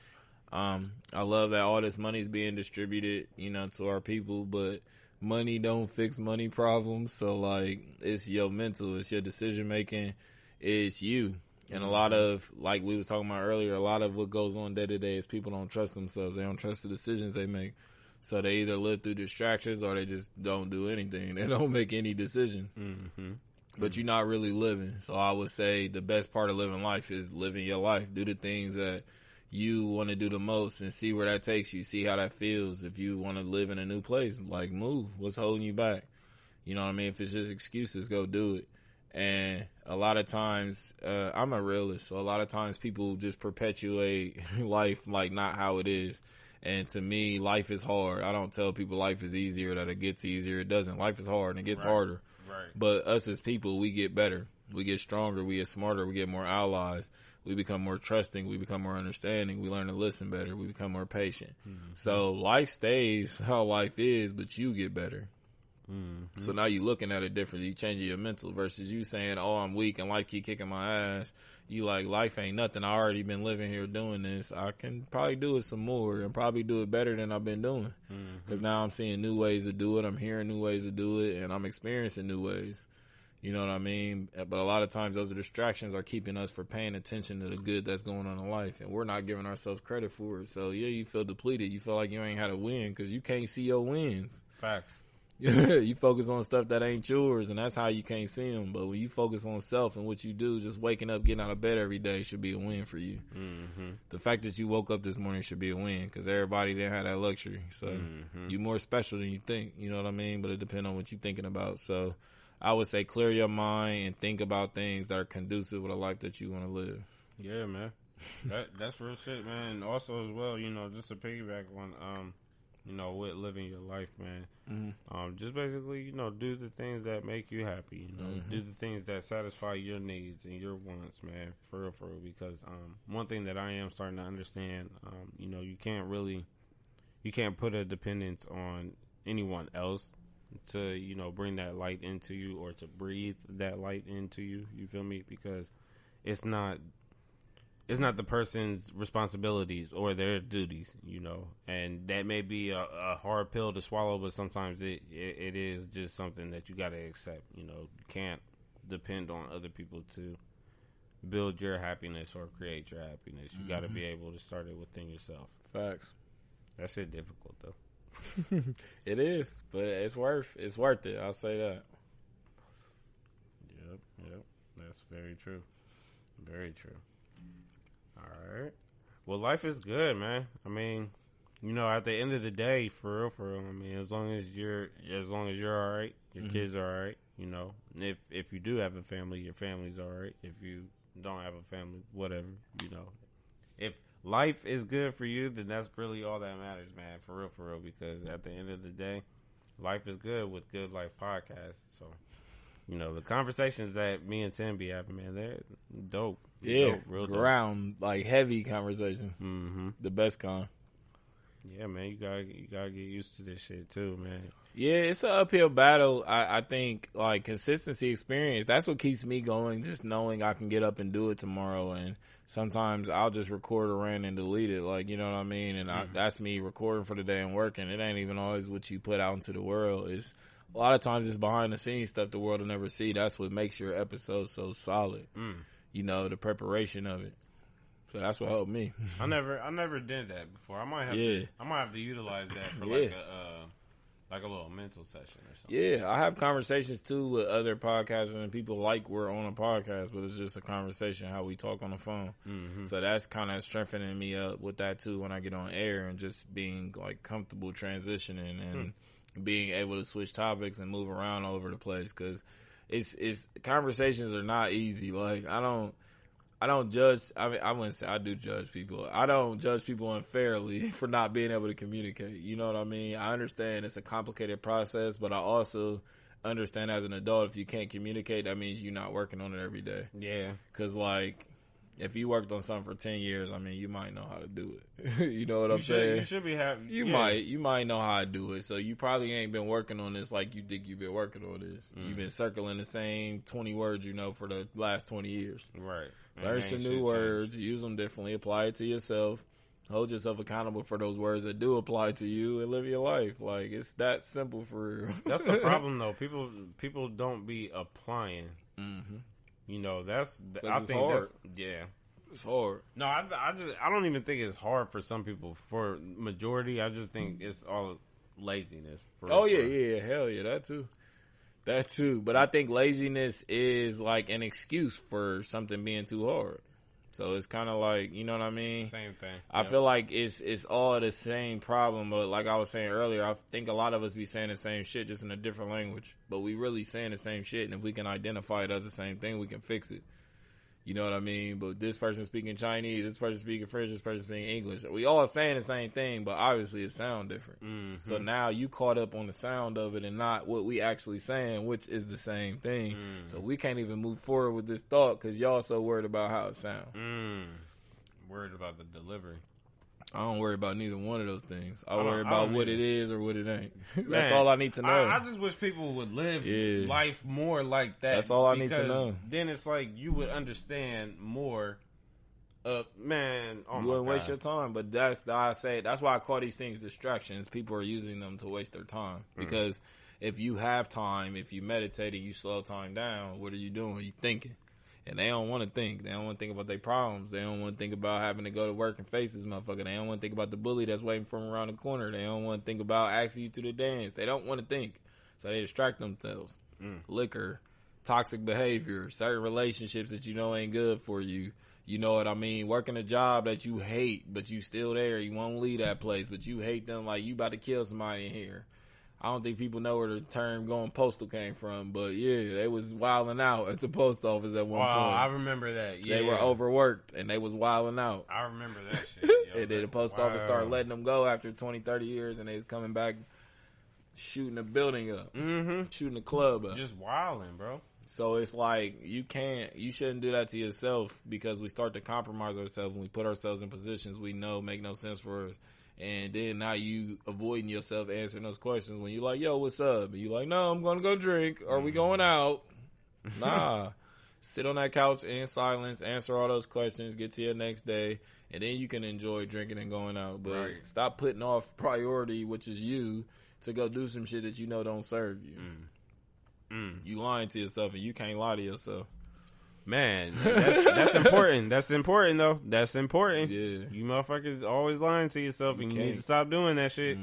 I love that all this money is being distributed, to our people, but money don't fix money problems. So like it's your mental, it's your decision making, it's you. And a lot of, like we was talking about earlier, a lot of what goes on day to day is people don't trust themselves. They don't trust the decisions they make. So they either live through distractions or they just don't do anything. They don't make any decisions. But you're not really living. So I would say the best part of living life is living your life. Do the things that you want to do the most and see where that takes you. See how that feels. If you want to live in a new place, like move. What's holding you back? You know what I mean? If it's just excuses, go do it. And a lot of times, I'm a realist. So a lot of times people just perpetuate life like not how it is. And to me, life is hard. I don't tell people life is easier, that it gets easier. It doesn't. Life is hard and it gets harder. Right. But us as people, we get better. We get stronger. We get smarter. We get more allies. We become more trusting. We become more understanding. We learn to listen better. We become more patient. So life stays how life is, but you get better. So now you're looking at it differently. You changing your mental versus you saying, oh, I'm weak and life keep kicking my ass. You like, life ain't nothing. I already been living here doing this. I can probably do it some more and probably do it better than I've been doing. Because now I'm seeing new ways to do it. I'm hearing new ways to do it and I'm experiencing new ways. You know what I mean? But a lot of times those distractions are keeping us from paying attention to the good that's going on in life. And we're not giving ourselves credit for it. So yeah, you feel depleted. You feel like you ain't had a win because you can't see your wins. Facts. You focus on stuff that ain't yours, and that's how you can't see them. But when you focus on self and what you do, just waking up, getting out of bed every day should be a win for you. The fact that you woke up this morning should be a win because everybody didn't have that luxury. So you're more special than you think, you know what I mean? But it depends on what you're thinking about. So I would say clear your mind and think about things that are conducive with a life that you want to live. Yeah, man. That's real shit, man. And also as well, just to piggyback on with living your life, man. Just basically, do the things that make you happy. Do the things that satisfy your needs and your wants, man. For real. Because one thing that I am starting to understand, you can't put a dependence on anyone else to bring that light into you or to breathe that light into you. You feel me? Because it's not the person's responsibilities or their duties, and that may be a hard pill to swallow, but sometimes it is just something that you got to accept. You can't depend on other people to build your happiness or create your happiness. You got to be able to start it within yourself. Facts. That shit difficult though. It is, but it's worth it. I'll say that. Yep. That's very true. Very true. All right. Well, life is good, man. I mean, at the end of the day, for real. I mean, as long as you're all right, your kids are all right. And if you do have a family, your family's all right. If you don't have a family, whatever. If life is good for you, then that's really all that matters, man. For real. Because at the end of the day, life is good with Good Life Podcast. So, you know, the conversations that me and Tim be having, man, they're dope. Yeah, dope, real ground, dope. like heavy conversations. Mm-hmm. The best kind. Yeah, man, you gotta get used to this shit too, man. Yeah, it's an uphill battle. I think like consistency, experience. That's what keeps me going. Just knowing I can get up and do it tomorrow. And sometimes I'll just record a rant and delete it. Like, you know what I mean? And that's me recording for the day and working. It ain't even always what you put out into the world. It's a lot of times it's behind the scenes stuff the world will never see. That's what makes your episode so solid. You know, the preparation of it. So that's what helped me. I never did that before. I might have to utilize that for like a little mental session or something. Yeah, I have conversations too with other podcasters and people like we're on a podcast, but it's just a conversation how we talk on the phone. Mm-hmm. So that's kind of strengthening me up with that too when I get on air and just being like comfortable transitioning and being able to switch topics and move around all over the place because it's conversations are not easy. Like I don't judge. I mean, I wouldn't say I do judge people. I don't judge people unfairly for not being able to communicate. You know what I mean? I understand it's a complicated process, but I also understand as an adult, if you can't communicate, that means you're not working on it every day. Yeah. Because, like, if you worked on something for 10 years, I mean, you might know how to do it. You know what I'm saying? You should be happy. You might know how to do it. So you probably ain't been working on this like you think you've been working on this. You've been circling the same 20 words you know for the last 20 years. Right. Learn some new words, use them differently, apply it to yourself, hold yourself accountable for those words that do apply to you, and live your life. Like, it's that simple for real. That's the problem, though. People don't be applying. Mm-hmm. You know, I think hard. It's hard. No, I don't even think it's hard for some people. For majority, I just think it's all laziness. Hell yeah, that too. But I think laziness is like an excuse for something being too hard. So it's kind of like, you know what I mean? Same thing. I feel like it's all the same problem. But like I was saying earlier, I think a lot of us be saying the same shit just in a different language. But we really saying the same shit. And if we can identify it as the same thing, we can fix it. You know what I mean? But this person speaking Chinese, this person speaking French, this person speaking English. We all saying the same thing, but obviously it sound different. Mm-hmm. So now you caught up on the sound of it and not what we actually saying, which is the same thing. So we can't even move forward with this thought because y'all so worried about how it sound. Worried about the delivery. I don't worry about neither one of those things. I worry about what it is or what it ain't. That's all I need to know. I just wish people would live life more like that. That's all I need to know. Then it's like you would understand more. Man, you wouldn't waste your time. But that's why I call these things distractions. People are using them to waste their time. Because if you have time, if you meditate and you slow time down, what are you doing? You thinking. And they don't want to think. They don't want to think about their problems. They don't want to think about having to go to work and face this motherfucker. They don't want to think about the bully that's waiting for them around the corner. They don't want to think about asking you to the dance. They don't want to think. So they distract themselves. Liquor, toxic behavior, certain relationships that you know ain't good for you. You know what I mean? Working a job that you hate, but you still there. You won't leave that place, but you hate them like you about to kill somebody in here. I don't think people know where the term going postal came from, but yeah, they was wilding out at the post office at one point. I remember that. Yeah. They were overworked, and they was wilding out. I remember that shit. Yo, and then the post office started letting them go after 20, 30 years, and they was coming back shooting a building up, shooting a club up. Just wilding, bro. So it's like you shouldn't do that to yourself because we start to compromise ourselves when we put ourselves in positions we know make no sense for us. And then now you avoiding yourself answering those questions when you're like, yo, what's up? And you're like, no, I'm going to go drink. Are we going out? Nah. Sit on that couch in silence, answer all those questions, get to your next day, and then you can enjoy drinking and going out. But stop putting off priority, which is you, to go do some shit that you know don't serve you. You lying to yourself, and you can't lie to yourself. Man, that's important. That's important, though. That's important. Yeah. You motherfuckers always lying to yourself, and you need to stop doing that shit.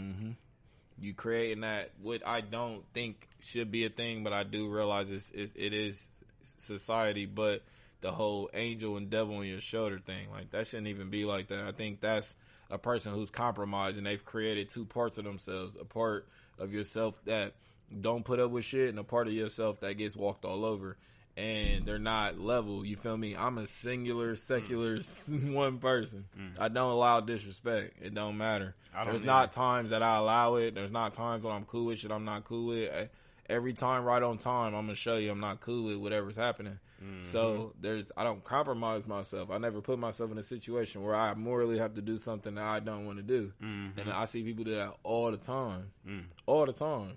You creating that, what I don't think should be a thing, but I do realize it is society, but the whole angel and devil on your shoulder thing, like, that shouldn't even be like that. I think that's a person who's compromised, and they've created two parts of themselves, a part of yourself that don't put up with shit, and a part of yourself that gets walked all over. and they're not level. You feel me? I'm a singular, secular one person. I don't allow disrespect. It don't matter. There's not times that I allow it. There's not times when I'm cool with shit I'm not cool with. Every time, right on time, I'm going to show you I'm not cool with whatever's happening. So I don't compromise myself. I never put myself in a situation where I morally have to do something that I don't want to do. And I see people do that all the time. All the time.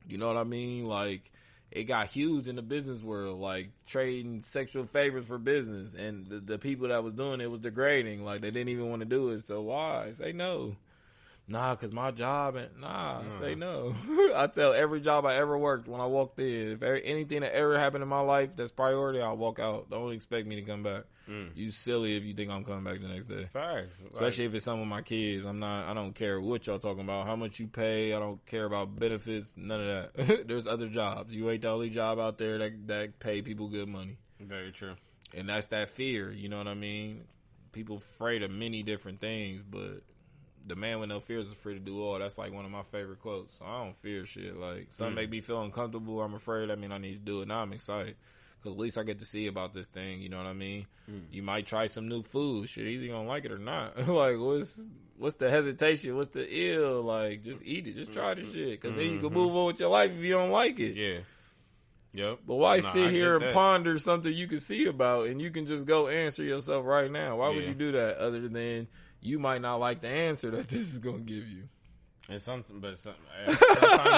You know what I mean? Like, it got huge in the business world, like trading sexual favors for business. And the people that was doing it was degrading. Like, they didn't even want to do it. So why? Say no. Nah, because my job, say no. I tell every job I ever worked when I walked in, if anything that ever happened in my life that's priority, I'll walk out. Don't expect me to come back. You silly if you think I'm coming back the next day. Facts. Especially if it's some of my kids. I don't care what y'all talking about, how much you pay. I don't care about benefits, none of that. There's other jobs. You ain't the only job out there that pay people good money. Very true. And that's that fear, you know what I mean? People afraid of many different things, but the man with no fears is free to do all. That's like one of my favorite quotes. So I don't fear shit. Like, something make me feel uncomfortable, I'm afraid. I mean, I need to do it. Now I'm excited. Because at least I get to see about this thing, you know what I mean? You might try some new food. Shit, either you gonna like it or not. Like, what's the hesitation? What's the ill? Like, just eat it. Just try the shit. Because then you can move on with your life if you don't like it. Yeah. Yep. But why sit here and ponder something you can see about and you can just go answer yourself right now? Why would you do that other than you might not like the answer that this is going to give you? And sometimes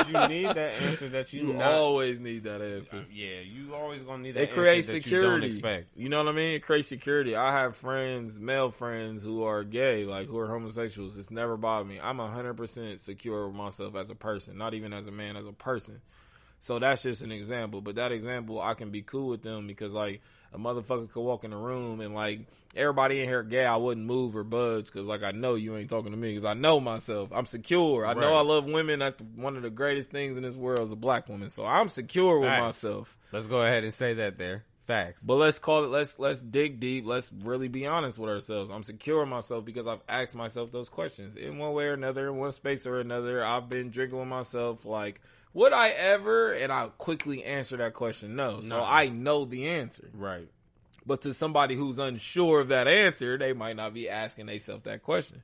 you need that answer that you always need that answer. You always going to need that answer. It creates that security. You don't expect. You know what I mean? It creates security. I have friends, male friends, who are gay, like who are homosexuals. It's never bothered me. I'm 100% secure with myself as a person, not even as a man, as a person. So that's just an example. But that example, I can be cool with them because, like, a motherfucker could walk in the room and, like, everybody in here gay, I wouldn't move or budge because, like, I know you ain't talking to me because I know myself. I'm secure. I know I love women. That's one of the greatest things in this world is a black woman. So I'm secure with myself. Let's go ahead and say that there. Facts. But let's call it, let's dig deep. Let's really be honest with ourselves. I'm secure in myself because I've asked myself those questions. In one way or another, in one space or another, I've been drinking with myself, like, would I ever? And I'll quickly answer that question, no. So I know the answer. Right. But to somebody who's unsure of that answer, they might not be asking themselves that question.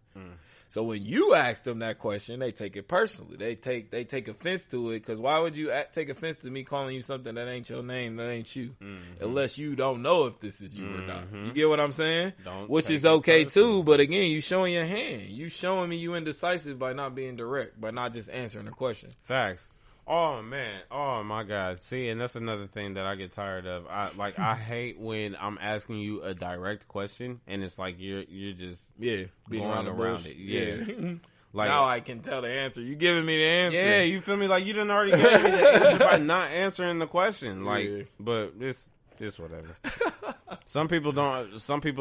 So when you ask them that question, they take it personally. They take offense to it because why would you take offense to me calling you something that ain't your name, that ain't you, unless you don't know if this is you or not. You get what I'm saying? Which is okay too, but again, you showing your hand. You showing me you indecisive by not being direct, by not just answering the question. Facts. Oh man, oh my God. See, and that's another thing that I get tired of. I hate when I'm asking you a direct question and it's like you're just being going around it. Yeah. Like, now I can tell the answer. You giving me the answer. Yeah, you feel me? Like you done already gave me the answer by not answering the question. Like, but it's whatever. Some people don't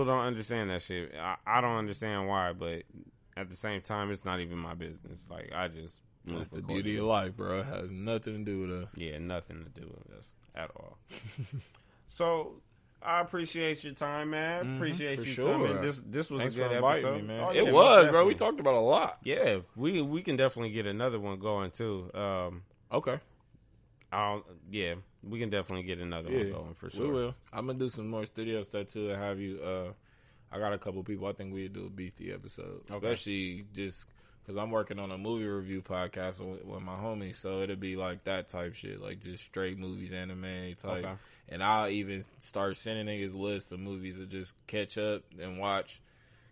understand that shit. I don't understand why, but at the same time, it's not even my business. Like I just. That's the beauty of life, bro. It has nothing to do with us. Yeah, nothing to do with us at all. So, I appreciate your time, man. Appreciate you coming. This was Thanks a good for inviting episode. me, man. It was, bro. We talked about a lot. Yeah, we can definitely get another one going too. Okay. We can definitely get another one going for sure. We will. I'm gonna do some more studio stuff too and have you. I got a couple people. I think we'd do a Beastie episode, especially just. Because I'm working on a movie review podcast with my homies, so it'll be like that type shit, like just straight movies, anime type. Okay. And I'll even start sending niggas lists of movies to just catch up and watch,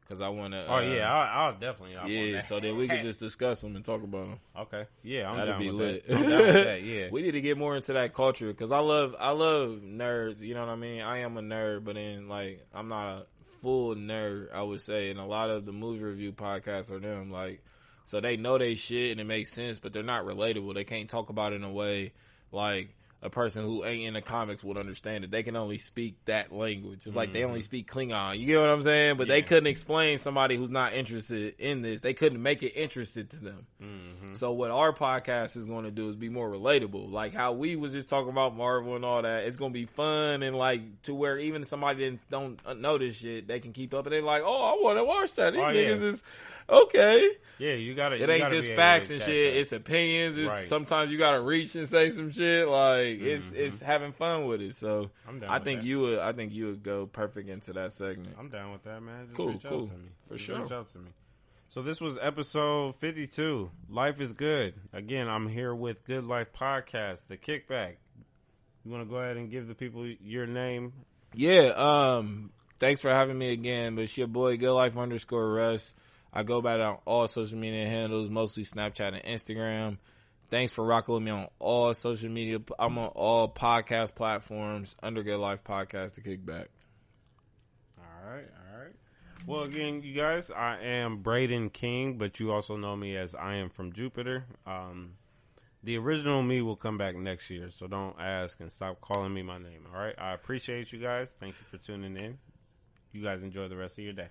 because I want to... I'll definitely... Yeah, so that we can just discuss them and talk about them. Okay. Yeah, I'm That'd down be with lit. that. I'm down with that, yeah. We need to get more into that culture, because I love nerds, you know what I mean? I am a nerd, but then, like, I'm not a full nerd, I would say, and a lot of the movie review podcasts are them, like... So they know they shit and it makes sense, but they're not relatable. They can't talk about it in a way like a person who ain't in the comics would understand it. They can only speak that language. It's like they only speak Klingon. You get what I'm saying? But they couldn't explain somebody who's not interested in this. They couldn't make it interested to them. So what our podcast is going to do is be more relatable. Like how we was just talking about Marvel and all that. It's going to be fun and like to where even if somebody don't know this shit, they can keep up and they're like, oh, I want to watch that. These niggas is... Okay. Yeah, you gotta. It ain't just facts and shit. It's opinions. It's Right. sometimes you gotta reach and say some shit. Like it's having fun with it. So I'm down I with think that. you would go perfect into that segment. I'm down with that, man. Just Cool, reach out cool. to me. For Just sure. Reach out to me. So this was episode 52. Life is good. Again, I'm here with Good Life Podcast, the Kickback. You want to go ahead and give the people your name? Yeah. Thanks for having me again. But it's your boy GoodLife_Russ. I go by it on all social media handles, mostly Snapchat and Instagram. Thanks for rocking with me on all social media. I'm on all podcast platforms under Good Life Podcast, the Kickback. All right. Well, again, you guys, I am Braden King, but you also know me as I Am From Jupiter. The original me will come back next year, so don't ask and stop calling me my name, all right? I appreciate you guys. Thank you for tuning in. You guys enjoy the rest of your day.